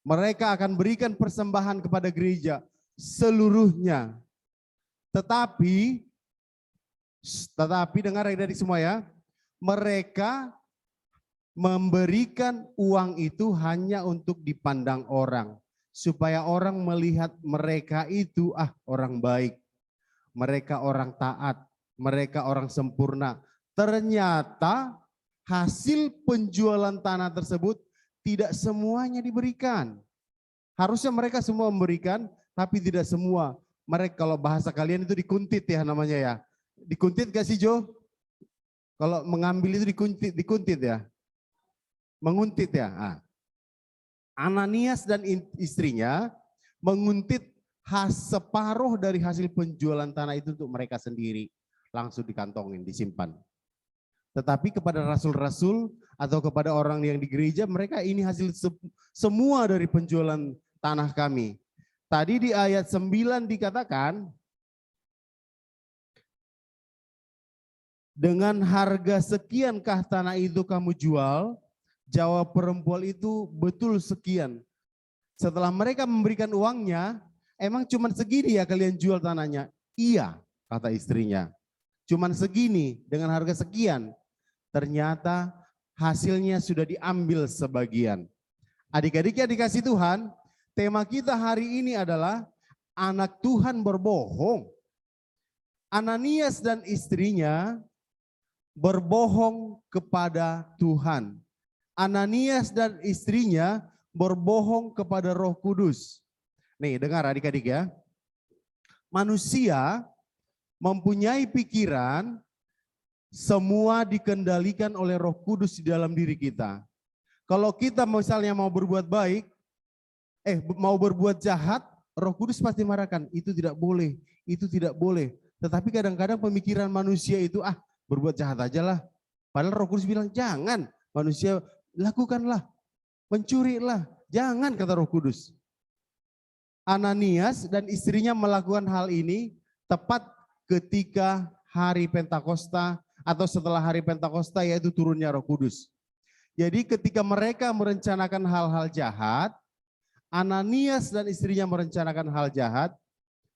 Mereka akan berikan persembahan kepada gereja seluruhnya. Tetapi dengar adik-adik semua ya, mereka memberikan uang itu hanya untuk dipandang orang. Supaya orang melihat mereka itu orang baik. Mereka orang taat. Mereka orang sempurna. Ternyata hasil penjualan tanah tersebut tidak semuanya diberikan. Harusnya mereka semua memberikan, tapi tidak semua. Mereka, kalau bahasa kalian itu dikuntit ya namanya ya. Dikuntit gak sih Jo? Kalau mengambil itu dikuntit ya. Menguntit ya. Nah. Ananias dan istrinya menguntit separuh dari hasil penjualan tanah itu untuk mereka sendiri. Langsung dikantongin, disimpan. Tetapi kepada rasul-rasul atau kepada orang yang di gereja, mereka ini hasil semua dari penjualan tanah kami. Tadi di ayat 9 dikatakan, dengan harga sekiankah tanah itu kamu jual? Jawab perempuan itu, betul sekian. Setelah mereka memberikan uangnya, emang cuman segini ya kalian jual tanahnya? Iya, kata istrinya. Cuman segini dengan harga sekian. Ternyata hasilnya sudah diambil sebagian. Adik-adik yang dikasih Tuhan, tema kita hari ini adalah anak Tuhan berbohong. Ananias dan istrinya berbohong kepada Tuhan. Ananias dan istrinya berbohong kepada Roh Kudus. Nih, dengar adik-adik ya. Manusia mempunyai pikiran, semua dikendalikan oleh Roh Kudus di dalam diri kita. Kalau kita misalnya mau berbuat baik, mau berbuat jahat, Roh Kudus pasti marahkan, itu tidak boleh, itu tidak boleh. Tetapi kadang-kadang pemikiran manusia itu, berbuat jahat aja lah. Padahal Roh Kudus bilang, jangan. Manusia, lakukanlah, mencurilah, jangan, kata Roh Kudus. Ananias dan istrinya melakukan hal ini tepat ketika hari Pentakosta atau setelah hari Pentakosta, yaitu turunnya Roh Kudus. Jadi ketika mereka merencanakan hal-hal jahat, Ananias dan istrinya merencanakan hal jahat,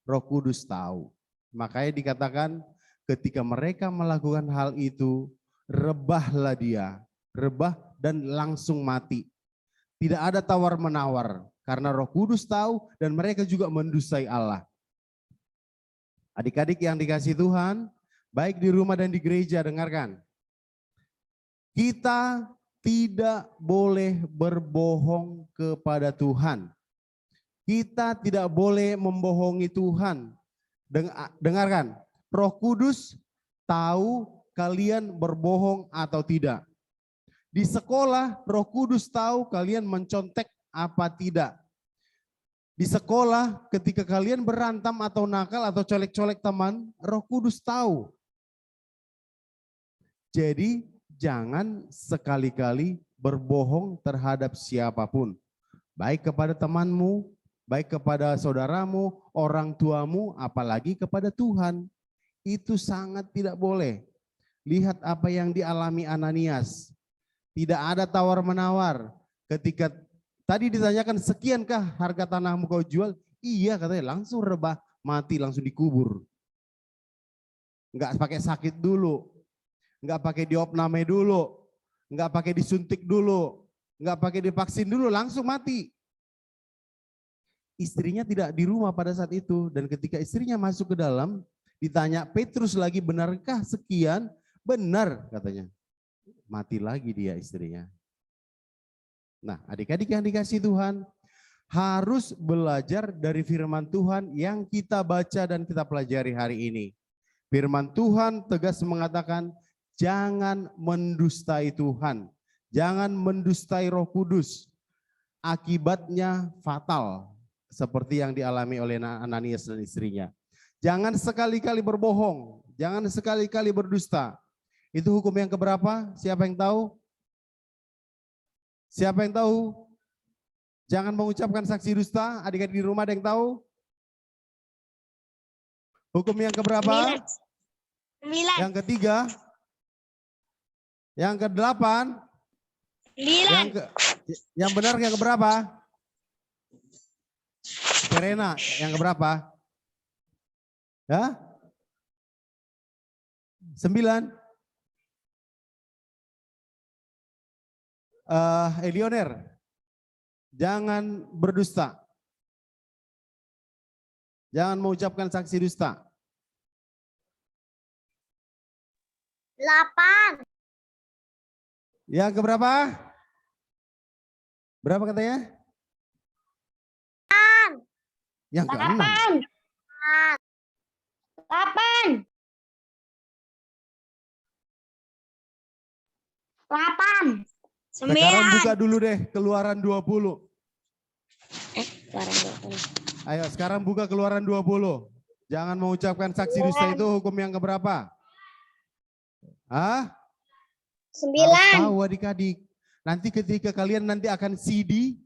Roh Kudus tahu. Makanya dikatakan ketika mereka melakukan hal itu, rebahlah dia, rebah dan langsung mati. Tidak ada tawar-menawar karena Roh Kudus tahu dan mereka juga mendustai Allah. Adik-adik yang dikasih Tuhan, baik di rumah dan di gereja, dengarkan. Kita tidak boleh berbohong kepada Tuhan. Kita tidak boleh membohongi Tuhan. Dengarkan, Roh Kudus tahu kalian berbohong atau tidak. Di sekolah, Roh Kudus tahu kalian mencontek apa tidak. Di sekolah, ketika kalian berantem atau nakal atau colek-colek teman, Roh Kudus tahu. Jadi, jangan sekali-kali berbohong terhadap siapapun. Baik kepada temanmu, baik kepada saudaramu, orang tuamu, apalagi kepada Tuhan. Itu sangat tidak boleh. Lihat apa yang dialami Ananias. Tidak ada tawar-menawar. Ketika tadi ditanyakan, sekiankah harga tanahmu kau jual? Iya, katanya, langsung rebah, mati, langsung dikubur. Enggak pakai sakit dulu. Enggak pakai diopname dulu. Enggak pakai disuntik dulu. Enggak pakai divaksin dulu, langsung mati. Istrinya tidak di rumah pada saat itu. Dan ketika istrinya masuk ke dalam, ditanya Petrus lagi, benarkah sekian? Benar, katanya. Mati lagi dia istrinya. Nah, adik-adik yang dikasih Tuhan, harus belajar dari firman Tuhan yang kita baca dan kita pelajari hari ini. Firman Tuhan tegas mengatakan, jangan mendustai Tuhan. Jangan mendustai Roh Kudus. Akibatnya fatal. Seperti yang dialami oleh Ananias dan istrinya. Jangan sekali-kali berbohong. Jangan sekali-kali berdusta. Itu hukum yang keberapa? Siapa yang tahu? Siapa yang tahu? Jangan mengucapkan saksi dusta. Adik-adik di rumah ada yang tahu? Hukum yang keberapa? 9. Yang ketiga? Yang ke-8? 9. Yang benar yang keberapa? Serena, yang keberapa? Ya? 9. Elioner, jangan berdusta. Jangan mengucapkan saksi dusta. 8. Yang keberapa? Berapa katanya? Yang ke-6. 8. 8. Sekarang buka dulu deh Keluaran 20. Keluaran 20. Ayo sekarang buka Keluaran 20. Jangan mengucapkan saksi dusta itu hukum yang keberapa? Hah? 9. Harus tahu adik-adik. Nanti ketika kalian nanti akan CD,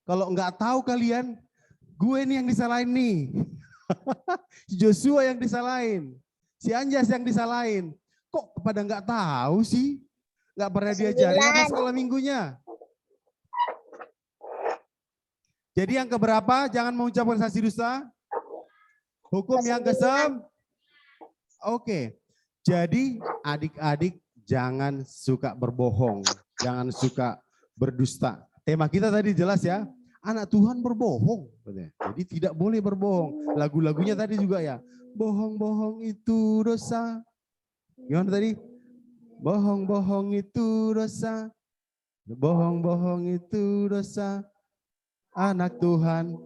kalau nggak tahu kalian, gue nih yang disalahin nih. Si Joshua yang disalahin. Si Anjas yang disalahin. Kok pada nggak tahu sih? Nggak pernah diajarin anak sekolah minggunya. Jadi yang keberapa? Jangan mengucapkan saksi dusta. Hukum yang ke-9. Oke. Jadi adik-adik jangan suka berbohong. Jangan suka berdusta. Tema kita tadi jelas ya. Anak Tuhan berbohong. Jadi tidak boleh berbohong. Lagu-lagunya tadi juga ya. Bohong-bohong itu dosa. Gimana tadi? Bohong-bohong itu dosa. Bohong-bohong itu dosa. Anak Tuhan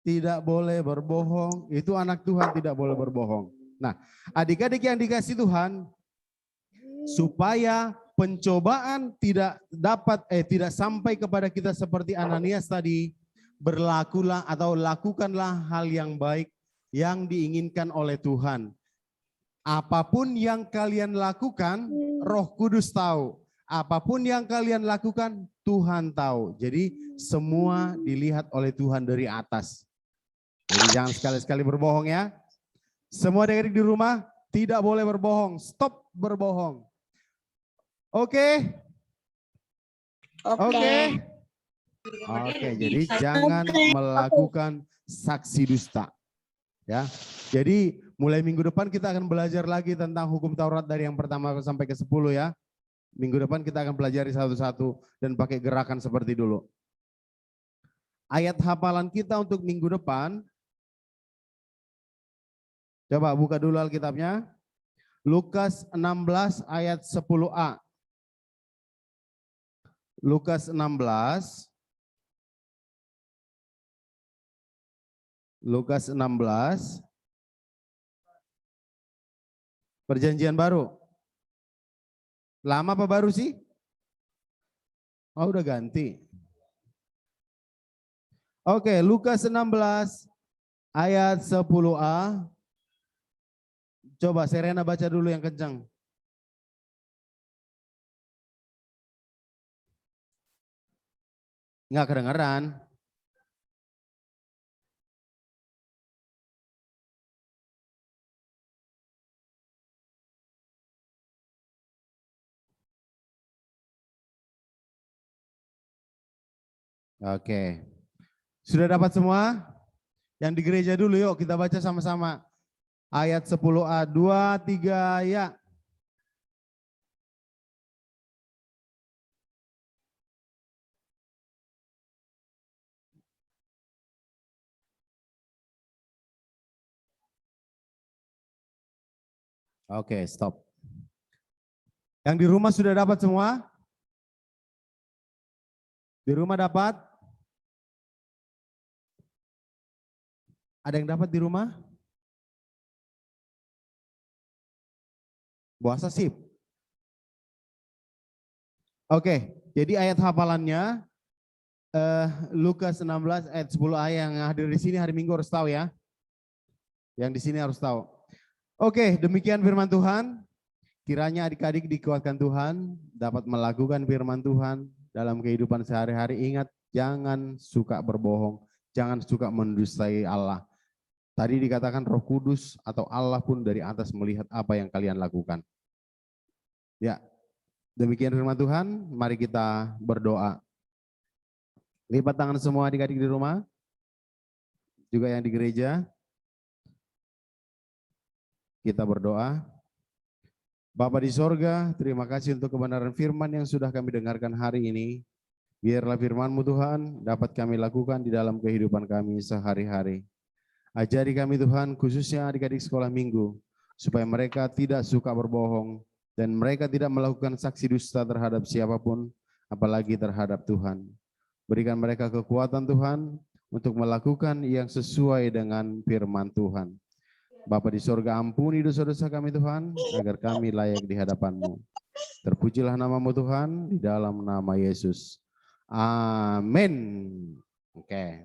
tidak boleh berbohong. Itu anak Tuhan tidak boleh berbohong. Nah, adik-adik yang dikasih Tuhan, supaya pencobaan tidak sampai kepada kita seperti Ananias tadi, berlakulah atau lakukanlah hal yang baik yang diinginkan oleh Tuhan. Apapun yang kalian lakukan, Roh Kudus tahu. Apapun yang kalian lakukan, Tuhan tahu. Jadi semua dilihat oleh Tuhan dari atas. Jadi jangan sekali-sekali berbohong ya. Semua adik-adik di rumah tidak boleh berbohong. Stop berbohong. Oke? Oke. Oke, jadi jangan melakukan saksi dusta. Ya. Jadi mulai minggu depan kita akan belajar lagi tentang hukum Taurat dari yang pertama sampai ke 10 ya. Minggu depan kita akan pelajari satu-satu dan pakai gerakan seperti dulu. Ayat hafalan kita untuk minggu depan. Coba buka dulu Alkitabnya. Lukas 16 ayat 10a. Lukas 16. Lukas 16. Perjanjian baru. Lama apa baru sih? Oh udah ganti. Oke, Lukas 16 ayat 10a. Coba Serena baca dulu yang kencang. Enggak kedengeran. Oke. Sudah dapat semua? Yang di gereja dulu yuk kita baca sama-sama. Ayat 10a, 2, 3 ya. Oke, stop. Yang di rumah sudah dapat semua? Di rumah dapat? Ada yang dapat di rumah? Puasa sip. Oke, jadi ayat hafalannya Lukas 16 ayat 10a yang hadir di sini hari Minggu harus tahu ya. Yang di sini harus tahu. Oke, demikian firman Tuhan. Kiranya adik-adik dikuatkan Tuhan, dapat melakukan firman Tuhan dalam kehidupan sehari-hari. Ingat, jangan suka berbohong, jangan suka mendustai Allah. Tadi dikatakan Roh Kudus atau Allah pun dari atas melihat apa yang kalian lakukan. Ya, demikian firman Tuhan. Mari kita berdoa. Lipat tangan semua adik-adik di rumah, juga yang di gereja. Kita berdoa. Bapa di sorga, terima kasih untuk kebenaran firman yang sudah kami dengarkan hari ini. Biarlah firman-Mu Tuhan dapat kami lakukan di dalam kehidupan kami sehari-hari. Ajari kami Tuhan, khususnya adik-adik sekolah minggu, supaya mereka tidak suka berbohong, dan mereka tidak melakukan saksi dusta terhadap siapapun, apalagi terhadap Tuhan. Berikan mereka kekuatan Tuhan untuk melakukan yang sesuai dengan firman Tuhan. Bapa di sorga, ampuni dosa-dosa kami Tuhan, agar kami layak di hadapan-Mu. Terpujilah nama-Mu Tuhan, di dalam nama Yesus. Amin. Oke.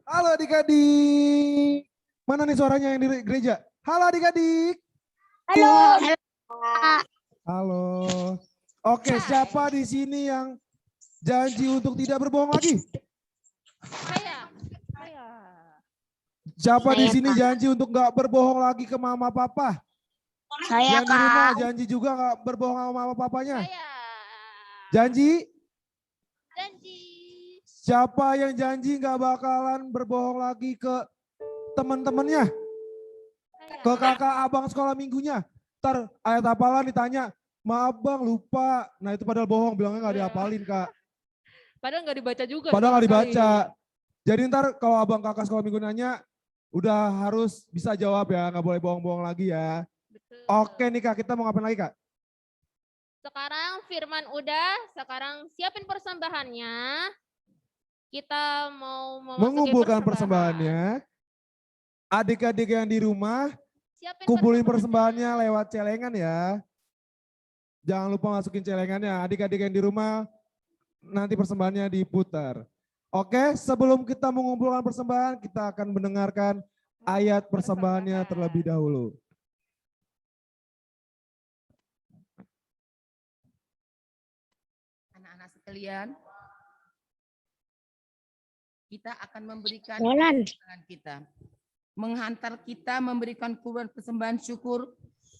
Halo adik-adik. Mana nih suaranya yang di gereja? Halo adik-adik. Halo. Halo. Oke, siapa di sini yang janji untuk tidak berbohong lagi? Saya. Siapa di Saya, sini Kak. janji untuk nggak berbohong lagi ke mama papa? Saya, Yang di rumah Kak. janji juga nggak berbohong sama mama papanya? Saya. Janji? Janji. Siapa yang janji nggak bakalan berbohong lagi ke teman-temannya? Ke kakak abang sekolah minggunya? Ntar ayat hafalan ditanya, maaf bang lupa. Nah itu padahal bohong, bilangnya nggak dihafalin kak. Padahal nggak dibaca juga. Padahal nggak sama sekali. dibaca. Jadi ntar kalau abang kakak sekolah minggu nanya, udah harus bisa jawab ya, nggak boleh bohong-bohong lagi ya. Betul. Oke nih kak, kita mau ngapain lagi kak? Sekarang firman udah, sekarang siapin persembahannya. Kita mau memasuki Mengumpulkan persembahan. persembahannya. Adik-adik yang di rumah, Siapin kumpulin persembahannya lewat celengan ya. Jangan lupa masukin celengannya. Adik-adik yang di rumah, nanti persembahannya diputar. Oke, sebelum kita mengumpulkan persembahan, kita akan mendengarkan ayat persembahannya terlebih dahulu. Anak-anak sekalian, kita akan memberikan Jalan. persembahan kita. Menghantar kita memberikan kurban persembahan syukur.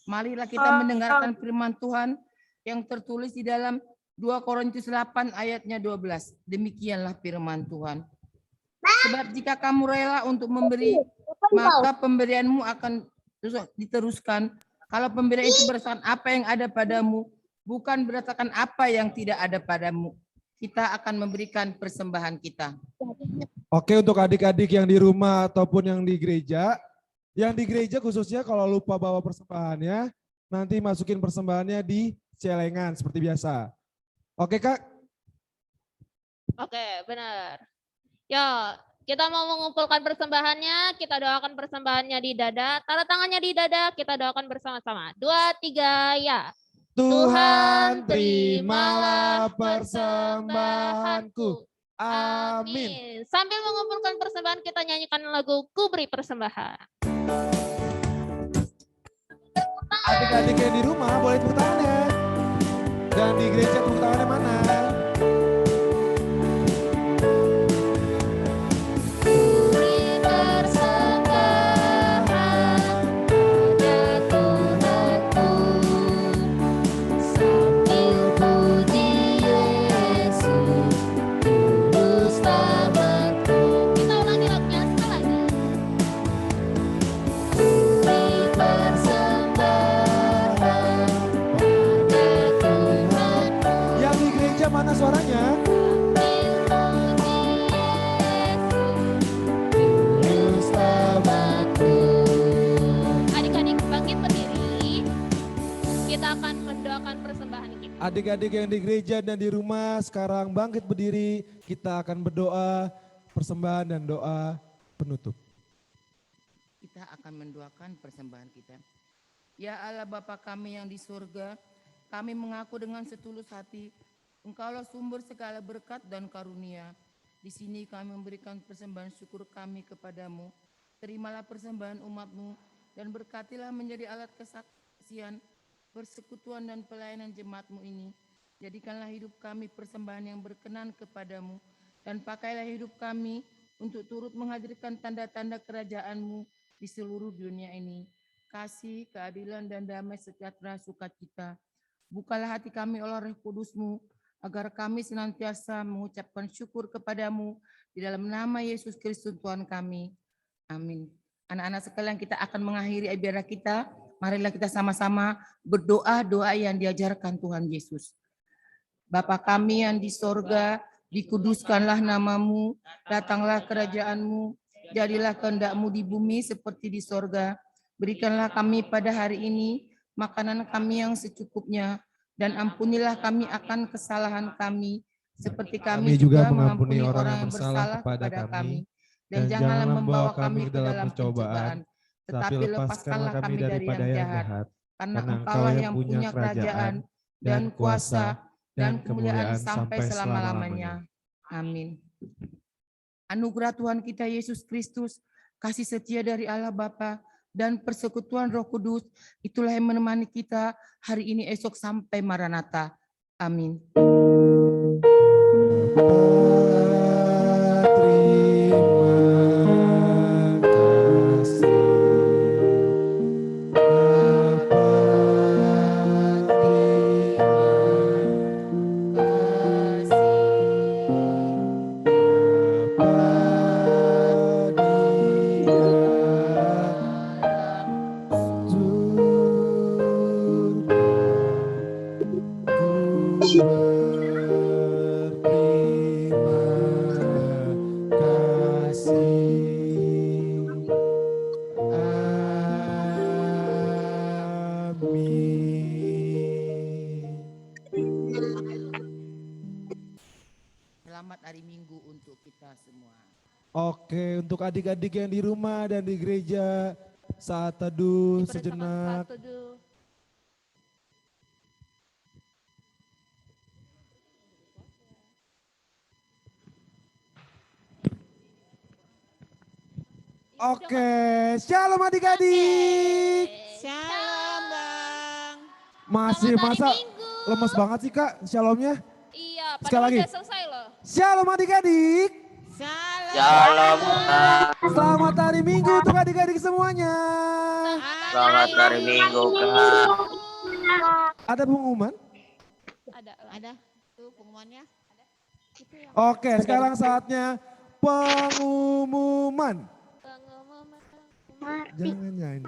Marilah kita mendengarkan firman Tuhan yang tertulis di dalam 2 Korintus 8 ayatnya 12. Demikianlah firman Tuhan. Sebab jika kamu rela untuk memberi, maka pemberianmu akan diteruskan. Kalau pemberian itu berdasarkan apa yang ada padamu, bukan berdasarkan apa yang tidak ada padamu. Kita akan memberikan persembahan kita. Oke, untuk adik-adik yang di rumah ataupun yang di gereja khususnya kalau lupa bawa persembahannya, nanti masukin persembahannya di celengan seperti biasa. Oke kak? Oke, benar. Ya, kita mau mengumpulkan persembahannya, kita doakan persembahannya di dada, tanda tangannya di dada, kita doakan bersama-sama. 2, 3, ya. Tuhan terimalah persembahanku. Amin. Sambil mengumpulkan persembahan, kita nyanyikan lagu Ku Beri Persembahan. Adik-adik yang di rumah boleh tepuk tangan ya. Dan di gereja tepuk tangannya mana? Beri persembahan pada Tuhanku, sambil puji Yesus, tulus tamanku. Kita ulangi lagunya sekali lagi. Beri persembahan pada Tuhanku. Yang di gereja mana suaranya? Adik-adik bangkit berdiri. Kita akan mendoakan persembahan kita. Adik-adik yang di gereja dan di rumah sekarang bangkit berdiri. Kita akan berdoa persembahan dan doa penutup. Kita akan mendoakan persembahan kita. Ya Allah Bapa kami yang di surga, kami mengaku dengan setulus hati, Engkaulah sumber segala berkat dan karunia. Di sini kami memberikan persembahan syukur kami kepadamu. Terimalah persembahan umat-Mu dan berkatilah menjadi alat kesaksian, persekutuan dan pelayanan jemaat-Mu ini. Jadikanlah hidup kami persembahan yang berkenan kepadamu dan pakailah hidup kami untuk turut menghadirkan tanda-tanda kerajaan-Mu di seluruh dunia ini. Kasih, keadilan, dan damai sejahtera sukacita. Bukalah hati kami oleh Roh Kudus-Mu, agar kami senantiasa mengucapkan syukur kepadamu di dalam nama Yesus Kristus Tuhan kami. Amin. Anak-anak sekalian, kita akan mengakhiri ibadah kita. Marilah kita sama-sama berdoa doa yang diajarkan Tuhan Yesus. Bapa kami yang di sorga, Dikuduskanlah namamu, datanglah kerajaanmu, jadilah kehendak-mu di bumi seperti di sorga. Berikanlah kami pada hari ini makanan kami yang secukupnya, dan ampunilah kami akan kesalahan kami, seperti kami juga mengampuni orang yang bersalah kepada kami. Dan janganlah membawa kami ke dalam pencobaan, tetapi lepaskanlah kami daripada yang jahat. Karena Engkaulah yang punya kerajaan dan kuasa dan kemuliaan sampai selama-lamanya. Amin. Anugerah Tuhan kita Yesus Kristus, kasih setia dari Allah Bapa, dan persekutuan Roh Kudus, itulah yang menemani kita hari ini, esok, sampai Maranatha. Amin. Selamat hari Minggu untuk kita semua. Oke, untuk adik-adik yang di rumah dan di gereja, saat teduh sejenak. Oke, shalom adik-adik. Shalom, Bang. Masih masa lemes banget sih Kak shalomnya? Iya, Sekali padahal lagi. udah selesai loh. Shalom adik-adik. Shalom. Selamat hari Minggu untuk adik-adik semuanya. Selamat hari Minggu, Kak. Ada pengumuman? Ada tuh pengumumannya. Oke, sekarang saatnya pengumuman. Jangan nyanyi,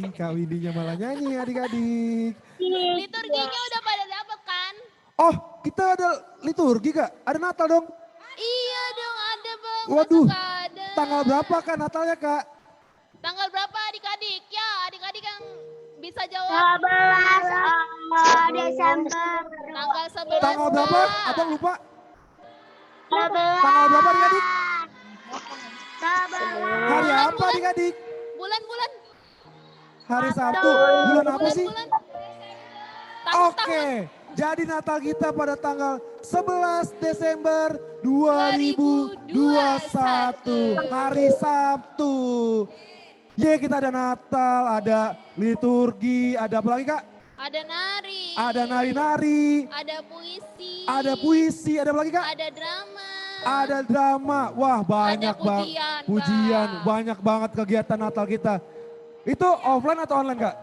Kak Windy-nya malah nyanyi adik-adik. Liturginya udah pada dapet kan? Oh, kita ada liturgi Kak? Ada Natal dong? Iya dong, ada Bang. Waduh, Masa nggak ada? tanggal berapa Kak Natalnya Kak? Tanggal berapa adik-adik? Ya, adik-adik yang bisa jawab. 11 Desember. Tanggal 11. Tanggal berapa? Kak. Abang lupa. 11. Tanggal berapa adik-adik? 11. Hari apa adik-adik? Bulan-bulan. Hari Sabtu. Bulan apa sih? Bulan. Oke, jadi Natal kita pada tanggal 11 Desember 2021. Hari Sabtu. Ye, kita ada Natal, ada liturgi, ada apa lagi Kak? Ada nari. Ada nari-nari, Ada puisi. ada puisi, ada apa lagi Kak? Ada drama. Ada drama. Wah, banyak banget. pujian, Pujian, Kak. banyak banget kegiatan Natal kita. Itu offline atau online Kak?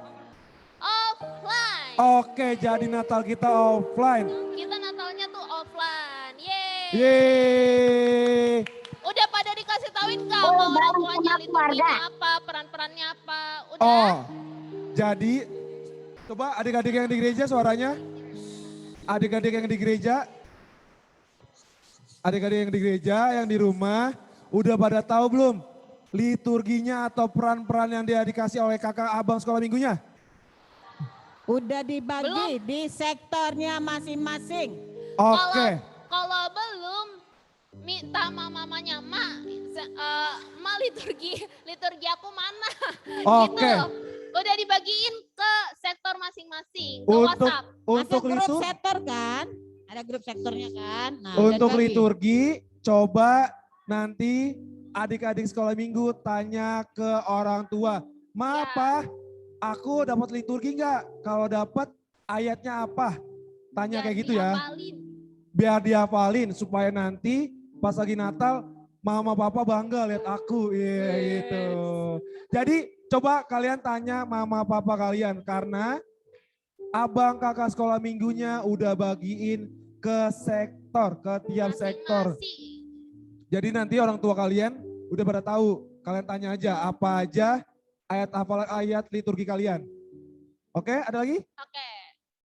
Offline. Oke, jadi Natal kita offline. Kita Natalnya tuh offline. Yeay. Yeay. Udah pada dikasih tauin Kak sama orang tuanya liturginya apa, peran-perannya apa. Udah. Oh, jadi coba adik-adik yang di gereja suaranya. Adik-adik yang di gereja. Adik-adik yang di gereja, yang di rumah. Udah pada tahu belum liturginya atau peran-peran yang dia dikasih oleh kakak abang sekolah minggunya? Udah dibagi di sektornya masing-masing. Oke. Kalau belum minta mamanya Ma liturgi aku mana? Oke. Gitu. Udah dibagiin ke sektor masing-masing, ke Untuk WhatsApp. untuk Masuk grup liturgi, sektor kan? Ada grup sektornya kan? Nah, udah untuk dibagi. liturgi coba nanti adik-adik sekolah minggu tanya ke orang tua. Ma, Ya. Pa, aku dapat liturgi nggak? Kalau dapat ayatnya apa? Tanya Biar kayak gitu ya. dihafalin. Biar dihafalin supaya nanti pas lagi Natal mama papa bangga lihat aku. Iya gitu. Jadi coba kalian tanya mama papa kalian karena abang kakak sekolah minggunya udah bagiin ke sektor, ke tiap sektor. Masing-masing. Jadi nanti orang tua kalian udah pada tahu. Kalian tanya aja apa aja ayat liturgi kalian. Oke, ada lagi? Oke.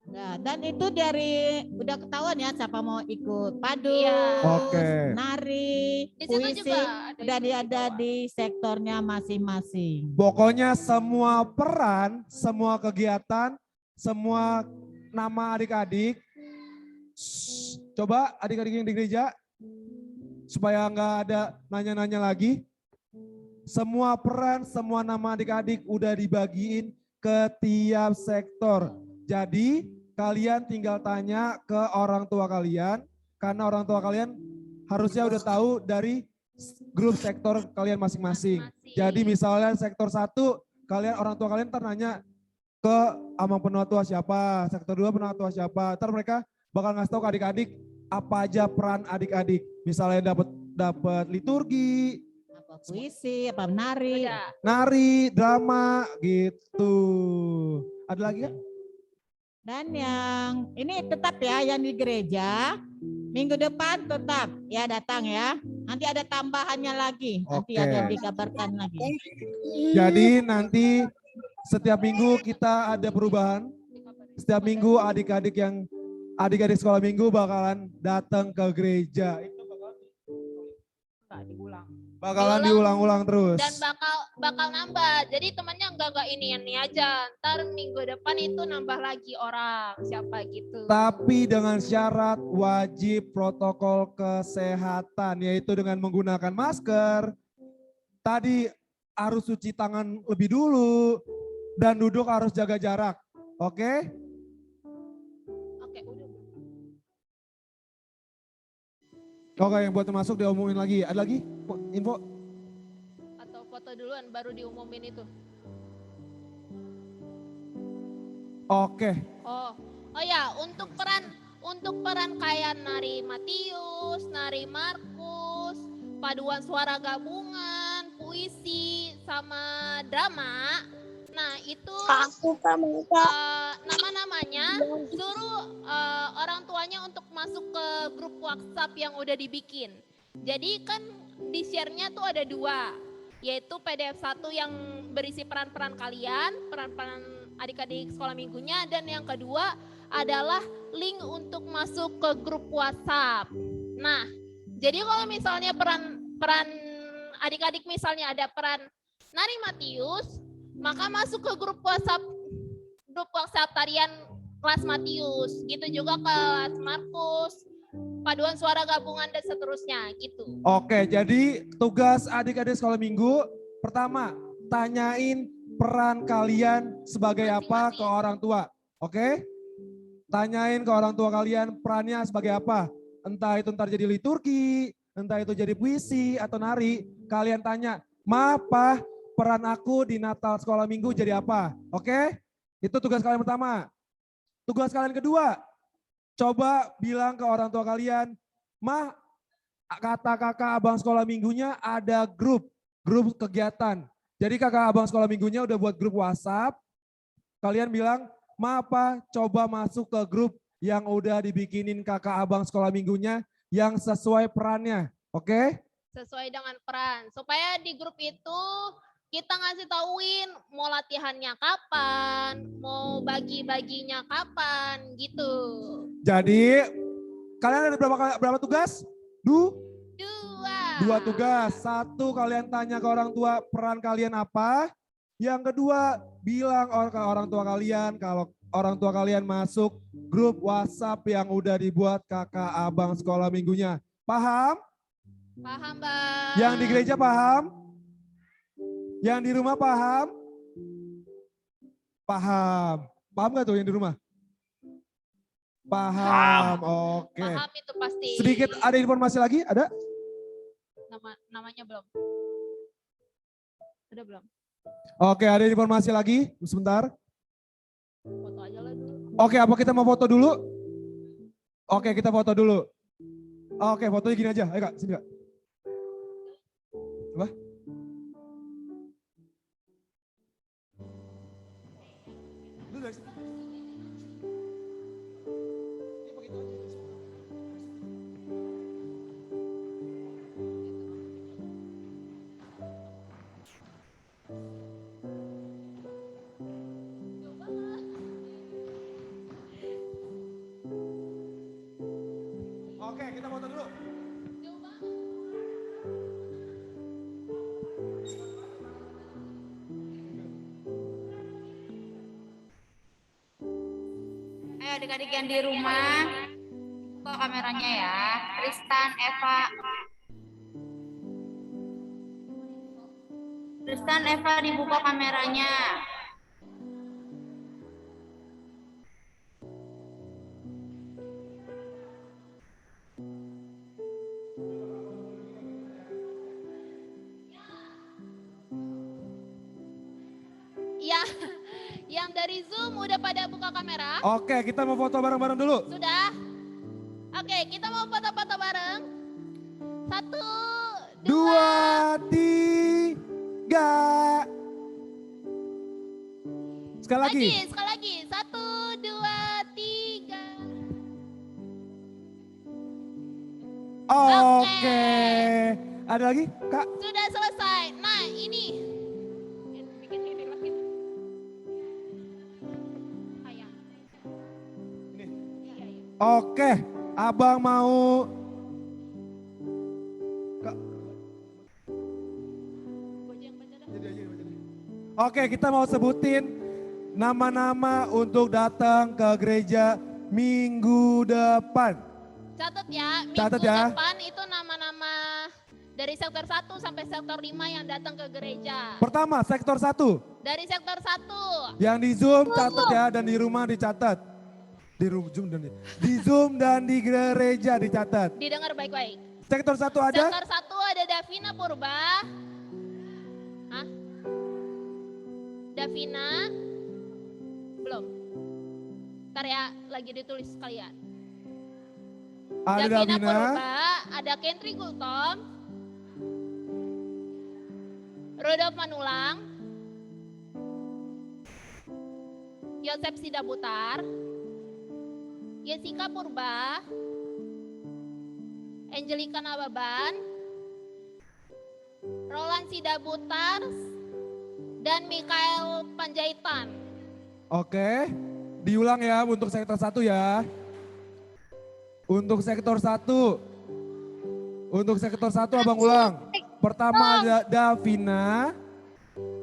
Nah, dan itu dari udah ketahuan ya siapa mau ikut padu, Oke. nari, Di situ puisi, juga udah ada di sektornya masing-masing. Pokoknya semua peran, semua kegiatan, semua nama adik-adik. Coba adik-adik yang di gereja, supaya nggak ada nanya-nanya lagi. Semua peran, semua nama adik-adik udah dibagiin ke tiap sektor. Jadi kalian tinggal tanya ke orang tua kalian, karena orang tua kalian harusnya udah tahu dari grup sektor kalian masing-masing. Jadi misalnya sektor 1, kalian orang tua kalian nanya ke abang penatua siapa, sektor 2 penatua siapa. Ntar mereka bakal ngasih tahu ke adik-adik apa aja peran adik-adik. Misalnya dapat liturgi, puisi, apa nari. Nari, drama gitu. Ada lagi kan? Dan yang ini tetap ya yang di gereja minggu depan tetap ya datang ya. Nanti ada tambahannya lagi. Nanti Oke. ada dikabarkan lagi. Jadi nanti setiap minggu kita ada perubahan. Setiap minggu adik-adik sekolah minggu bakalan datang ke gereja. Bakalan diulang-ulang terus. Dan bakal nambah. Jadi temannya enggak ini aja. Ntar minggu depan itu nambah lagi orang siapa gitu. Tapi dengan syarat wajib protokol kesehatan, yaitu dengan menggunakan masker. Tadi harus cuci tangan lebih dulu dan duduk harus jaga jarak. Oke? Oke, yang buat masuk diomongin lagi. Ada lagi info? Atau foto duluan baru diumumin itu. Oke. Oh ya, untuk peran kayak nari Matius, nari Markus, paduan suara gabungan, puisi sama drama. Nah, itu nama-namanya suruh orang tuanya untuk masuk ke grup WhatsApp yang udah dibikin. Jadi kan di share-nya tuh ada 2, yaitu PDF 1 yang berisi peran-peran kalian, peran-peran adik-adik sekolah minggunya, dan yang kedua adalah link untuk masuk ke grup WhatsApp. Nah, jadi kalau misalnya peran adik-adik misalnya ada peran nari Matius, maka masuk ke grup WhatsApp tarian kelas Matius, gitu juga kelas Markus, paduan suara gabungan dan seterusnya gitu. Oke, jadi tugas adik-adik sekolah minggu pertama, tanyain peran kalian sebagai apa ke orang tua. Oke? Tanyain ke orang tua kalian perannya sebagai apa. Entah itu ntar jadi liturgi, entah itu jadi puisi atau nari. Kalian tanya, "Ma, Pa, peran aku di Natal sekolah minggu jadi apa?" Oke? Itu tugas kalian pertama. Tugas kalian kedua, coba bilang ke orang tua kalian, "Ma, kata kakak abang sekolah minggunya ada grup kegiatan. Jadi kakak abang sekolah minggunya udah buat grup WhatsApp. Kalian bilang, "Ma, Pa, coba masuk ke grup yang udah dibikinin kakak abang sekolah minggunya yang sesuai perannya." Oke? Sesuai dengan peran. Supaya di grup itu kita ngasih tauin mau latihannya kapan, mau bagi-baginya kapan gitu. Jadi kalian ada berapa tugas? 2 tugas. 1, kalian tanya ke orang tua peran kalian apa. Yang kedua, bilang ke orang tua kalian kalau orang tua kalian masuk grup WhatsApp yang udah dibuat kakak abang sekolah minggunya. Paham? Paham, Bang. Yang di gereja paham? Yang di rumah paham? Paham. Paham gak tuh yang di rumah? Paham. Oke. Paham itu pasti. Sedikit ada informasi lagi? Ada? Namanya belum. Udah belum? Oke, ada informasi lagi? Sebentar. Foto aja lah dulu. Oke, apa kita mau foto dulu? Oke, kita foto dulu. Oke, fotonya gini aja. Ayo Kak, sini Kak. Apa? Lu dari sini. adik-adik yang di rumah, buka kameranya ya. Tristan, Eva. Tristan, Eva dibuka kameranya. Yang dari Zoom udah pada buka kamera? Oke, kita mau foto bareng-bareng dulu. Sudah? Oke, kita mau foto-foto bareng. 1, 2, 3. Sekali lagi. Sekali lagi. 1, 2, 3. Oke. Ada lagi, Kak? Sudah selesai. Nah, ini. Oke, abang mau. Oke, kita mau sebutin nama-nama untuk datang ke gereja minggu depan. Catat ya, Catat minggu ya. depan itu nama-nama dari sektor 1 sampai sektor 5 yang datang ke gereja. Pertama, sektor 1. Dari sektor 1. Yang di Zoom catat ya, dan di rumah dicatat. Di Zoom dan di gereja dicatat. Didengar baik-baik. Sektor 1 ada? Sektor 1 ada Davina Purba. Hah? Davina? Belum. Ntar ya, lagi ditulis sekalian. Ada Davina. Purba, ada Kentri Gultom. Rodolf Manulang. Yosep Sidabutar. Jessica Purba, Angelika Nababan, Roland Sidabutar, dan Mikael Panjaitan. Oke, diulang ya untuk sektor 1 ya. Untuk sektor 1. Untuk sektor 1 abang ulang. Pertama ada Davina,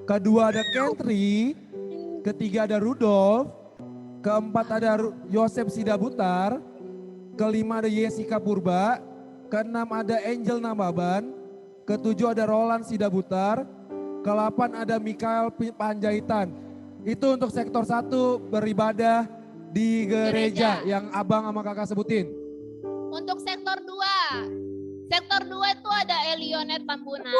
kedua ada Kentri, ketiga ada Rudolf, keempat ada Yosep Sidabutar, kelima ada Jessica Purba, keenam ada Angel Nababan, ketujuh ada Roland Sidabutar, ke-8 ada Mikael Panjaitan. Itu untuk sektor 1 beribadah di gereja yang abang sama kakak sebutin. Untuk sektor 2. Sektor 2 itu ada Elionet Tambunan,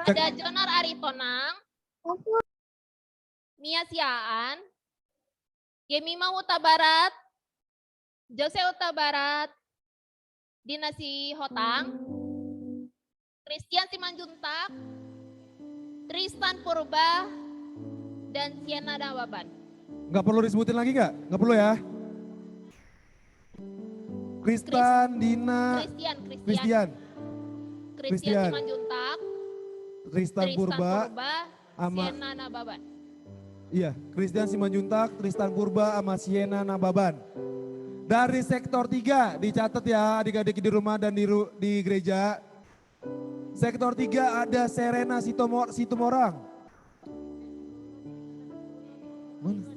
ada Jonar Aritonang, Mia Siaan, Gemima Huta Barat, Jose Huta Barat, Dinasi Hotang, Christian Simanjuntak, Tristan Purba, dan Siena Nababan. Nggak perlu disebutin lagi nggak? Nggak perlu ya? Kristan, Dina, Christian Simanjuntak, Tristan Purba, sama Siena Nababan. Iya, Christian Simanjuntak, Tristan Purba, sama Siena Nababan. Dari sektor 3 dicatat ya adik-adik di rumah dan di gereja. Sektor 3 ada Serena Situmorang. Mana?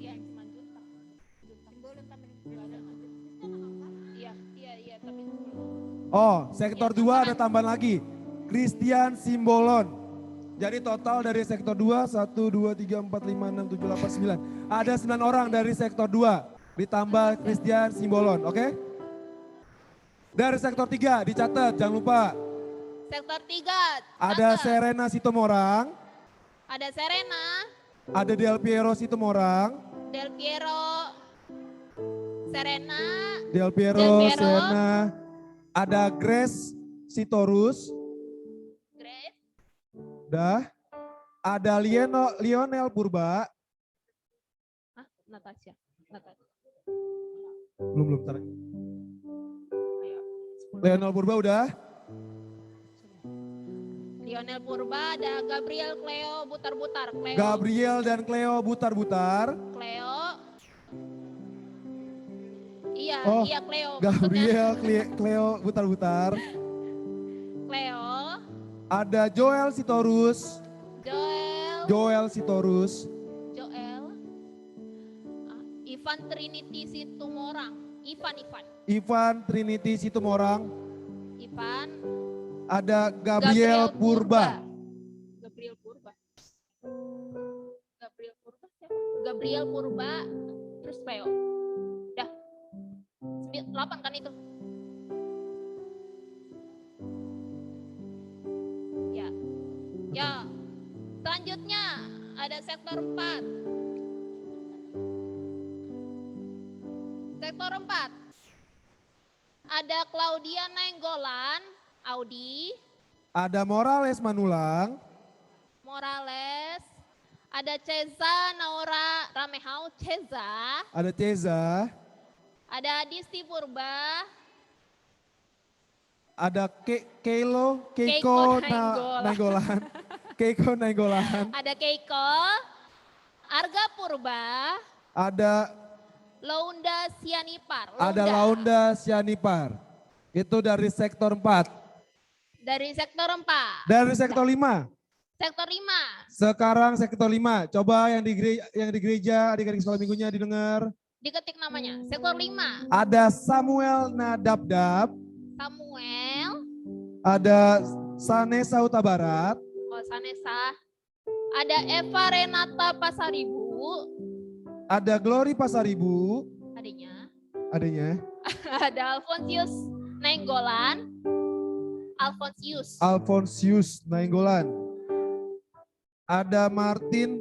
Oh, sektor 2 ada tambahan lagi. Christian Simbolon. Jadi total dari sektor 2, 1, 2, 3, 4, 5, 6, 7, 8, 9. Ada 9 orang dari sektor 2. Ditambah Christian Simbolon, oke? Dari sektor 3 dicatat, jangan lupa. Sektor 3. Ada Serena Situmorang. Ada Serena. Ada Del Piero Situmorang. Del Piero. Serena. Del Piero. Serena. Ada Grace Sitorus. Grace. Udah. Ada Lionel Purba. Natasha. Belum tar. Lionel Purba udah. Lionel Purba, ada Gabriel Cleo Butar-Butar. Gabriel dan Cleo Butar-Butar. Cleo. Iya, Oh, iya Cleo. Gabriel, Cleo Butar-Butar. Cleo. Ada Joel Sitorus. Joel. Joel Sitorus. Joel. Ivan Trinity Situmorang. Ivan. Ivan Trinity Situmorang. Ivan. Ada Gabriel Purba. Gabriel Purba siapa? Gabriel Purba. Terus Peo. Udah. 8 kan itu. Ya. Selanjutnya ada sektor 4. Sektor 4. Ada Claudia Nainggolan, Audi. Ada Morales Manulang. Morales. Ada Ceza Naura Ramehau, Ceza. Ada Ceza. Ada Adisti Purba. Ada Keiko Nainggolan. Keiko Nainggolan. Ada Keiko. Arga Purba. Ada Launda Sianipar. Ada Launda Sianipar. Itu dari sektor 4. Dari sektor 4. Dari sektor 5. Sektor 5. Sekarang sektor 5. Coba yang di gereja adik-adik sekolah minggunya didengar. Diketik namanya. Sektor 5. Ada Samuel Nadabdab. Samuel. Ada Sanesa Huta Barat. Oh, Sanesa. Ada Eva Renata Pasaribu. Ada Glory Pasaribu. Adanya. Ada Alfonsius Nainggolan. Alfonsius Nainggolan. Ada Martin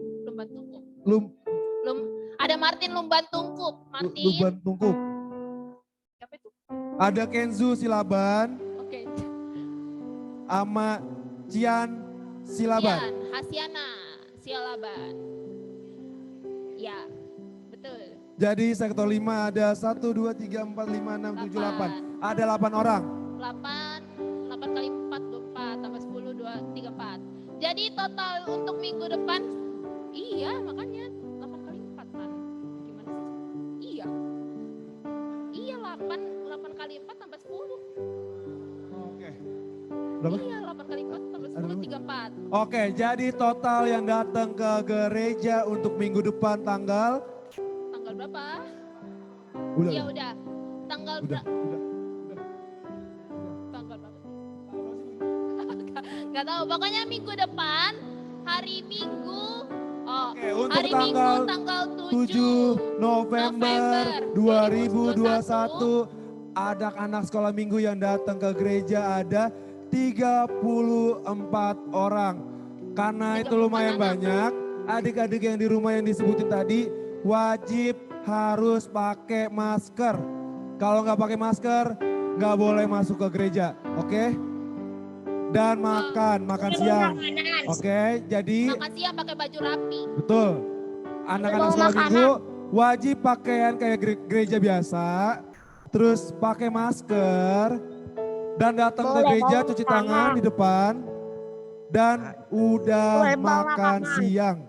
Ada Martin Lumban Tungkup. Lumban Tungkup. Siapa itu? Ada Kenzu Silaban. Oke. Ama Cian Silaban. Cian Hasiana Silaban. Ya, betul. Jadi sektor 5 ada 1, 2, 3, 4, 5, 6, 7, 8. Ada 8 orang. 8 kali 4, 24, tambah 10, 2, 3, 4. Jadi total untuk minggu depan, iya makanya 8 kali 4 kan. Gimana sih? Iya 8 kali 4 tambah 10. Oke. Berapa? Iya 8 kali 4 tambah 10, 34. Oke, jadi total yang datang ke gereja untuk minggu depan tanggal Berapa? Udah. Iya udah. Tanggal Udah. Tanggal berapa? Gak tahu. Pokoknya minggu depan hari Minggu. Oke, untuk hari Minggu tanggal 7 November 2021 anak-anak sekolah minggu yang datang ke gereja ada 34 orang. Karena itu lumayan banyak, adik-adik yang di rumah yang disebutin tadi wajib harus pakai masker. Kalau nggak pakai masker, nggak boleh masuk ke gereja, oke? Dan makan siang, oke? Jadi makan siang pakai baju rapi. betul. Anak-anak sekolah minggu wajib pakaian kayak gereja biasa, terus pakai masker dan datang ke gereja cuci tangan di depan dan udah makan siang.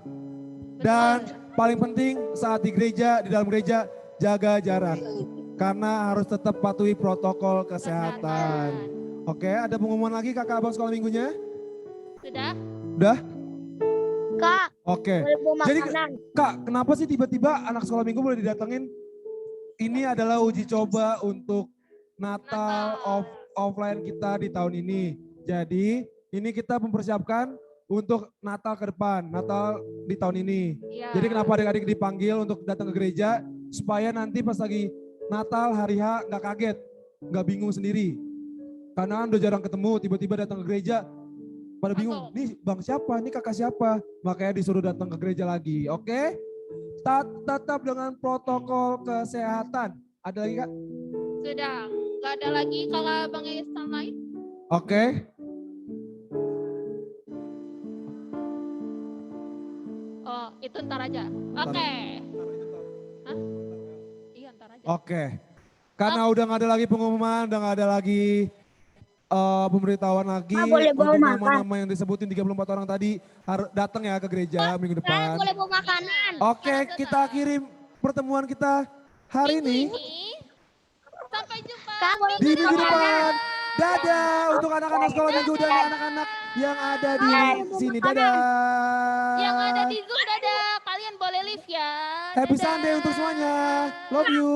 Dan paling penting saat di gereja, di dalam gereja jaga jarak. Karena harus tetap patuhi protokol kesehatan. Oke, ada pengumuman lagi kakak abang sekolah minggunya? Sudah? Udah? Kak. Oke. Jadi Kak, kenapa sih tiba-tiba anak sekolah minggu boleh didatengin? Ini adalah uji coba untuk Natal offline kita di tahun ini. Jadi ini kita mempersiapkan untuk Natal ke depan, Natal di tahun ini. Ya. Jadi kenapa adik-adik dipanggil untuk datang ke gereja, supaya nanti pas lagi Natal hari H nggak kaget, nggak bingung sendiri. Karena udah jarang ketemu, tiba-tiba datang ke gereja, pada bingung, nih bang siapa, nih kakak siapa. Makanya disuruh datang ke gereja lagi, oke? Tetap dengan protokol kesehatan. Ada lagi kak? Sudah, nggak ada lagi kakak abang yang lain? Oke. Oh, itu ntar aja. Oke. Hah? Iya, ntar aja. Oke. Karena udah nggak ada lagi pengumuman, udah nggak ada lagi pemberitahuan lagi. Boleh bawa untuk makan. nama-nama yang disebutin 34 orang tadi harus datang ya ke gereja minggu depan. Boleh bawa makanan. Oke, kita akhiri pertemuan kita hari ini. Sampai jumpa Di minggu depan. Dadah untuk anak-anak sekolah minggu dan anak-anak yang ada di sini. Dadah. yang ada di Zoom. Dadah. kalian boleh live ya. Happy Dadah. Sunday untuk semuanya. Love you.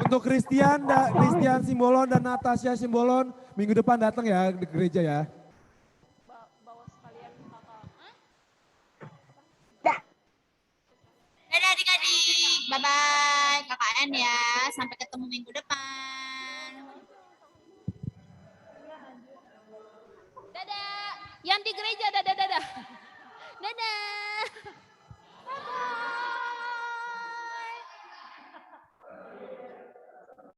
Untuk Christian Simbolon dan Natasha Simbolon minggu depan datang ya di gereja ya. Dadah adik-adik. Bye-bye KKN ya. Sampai ketemu.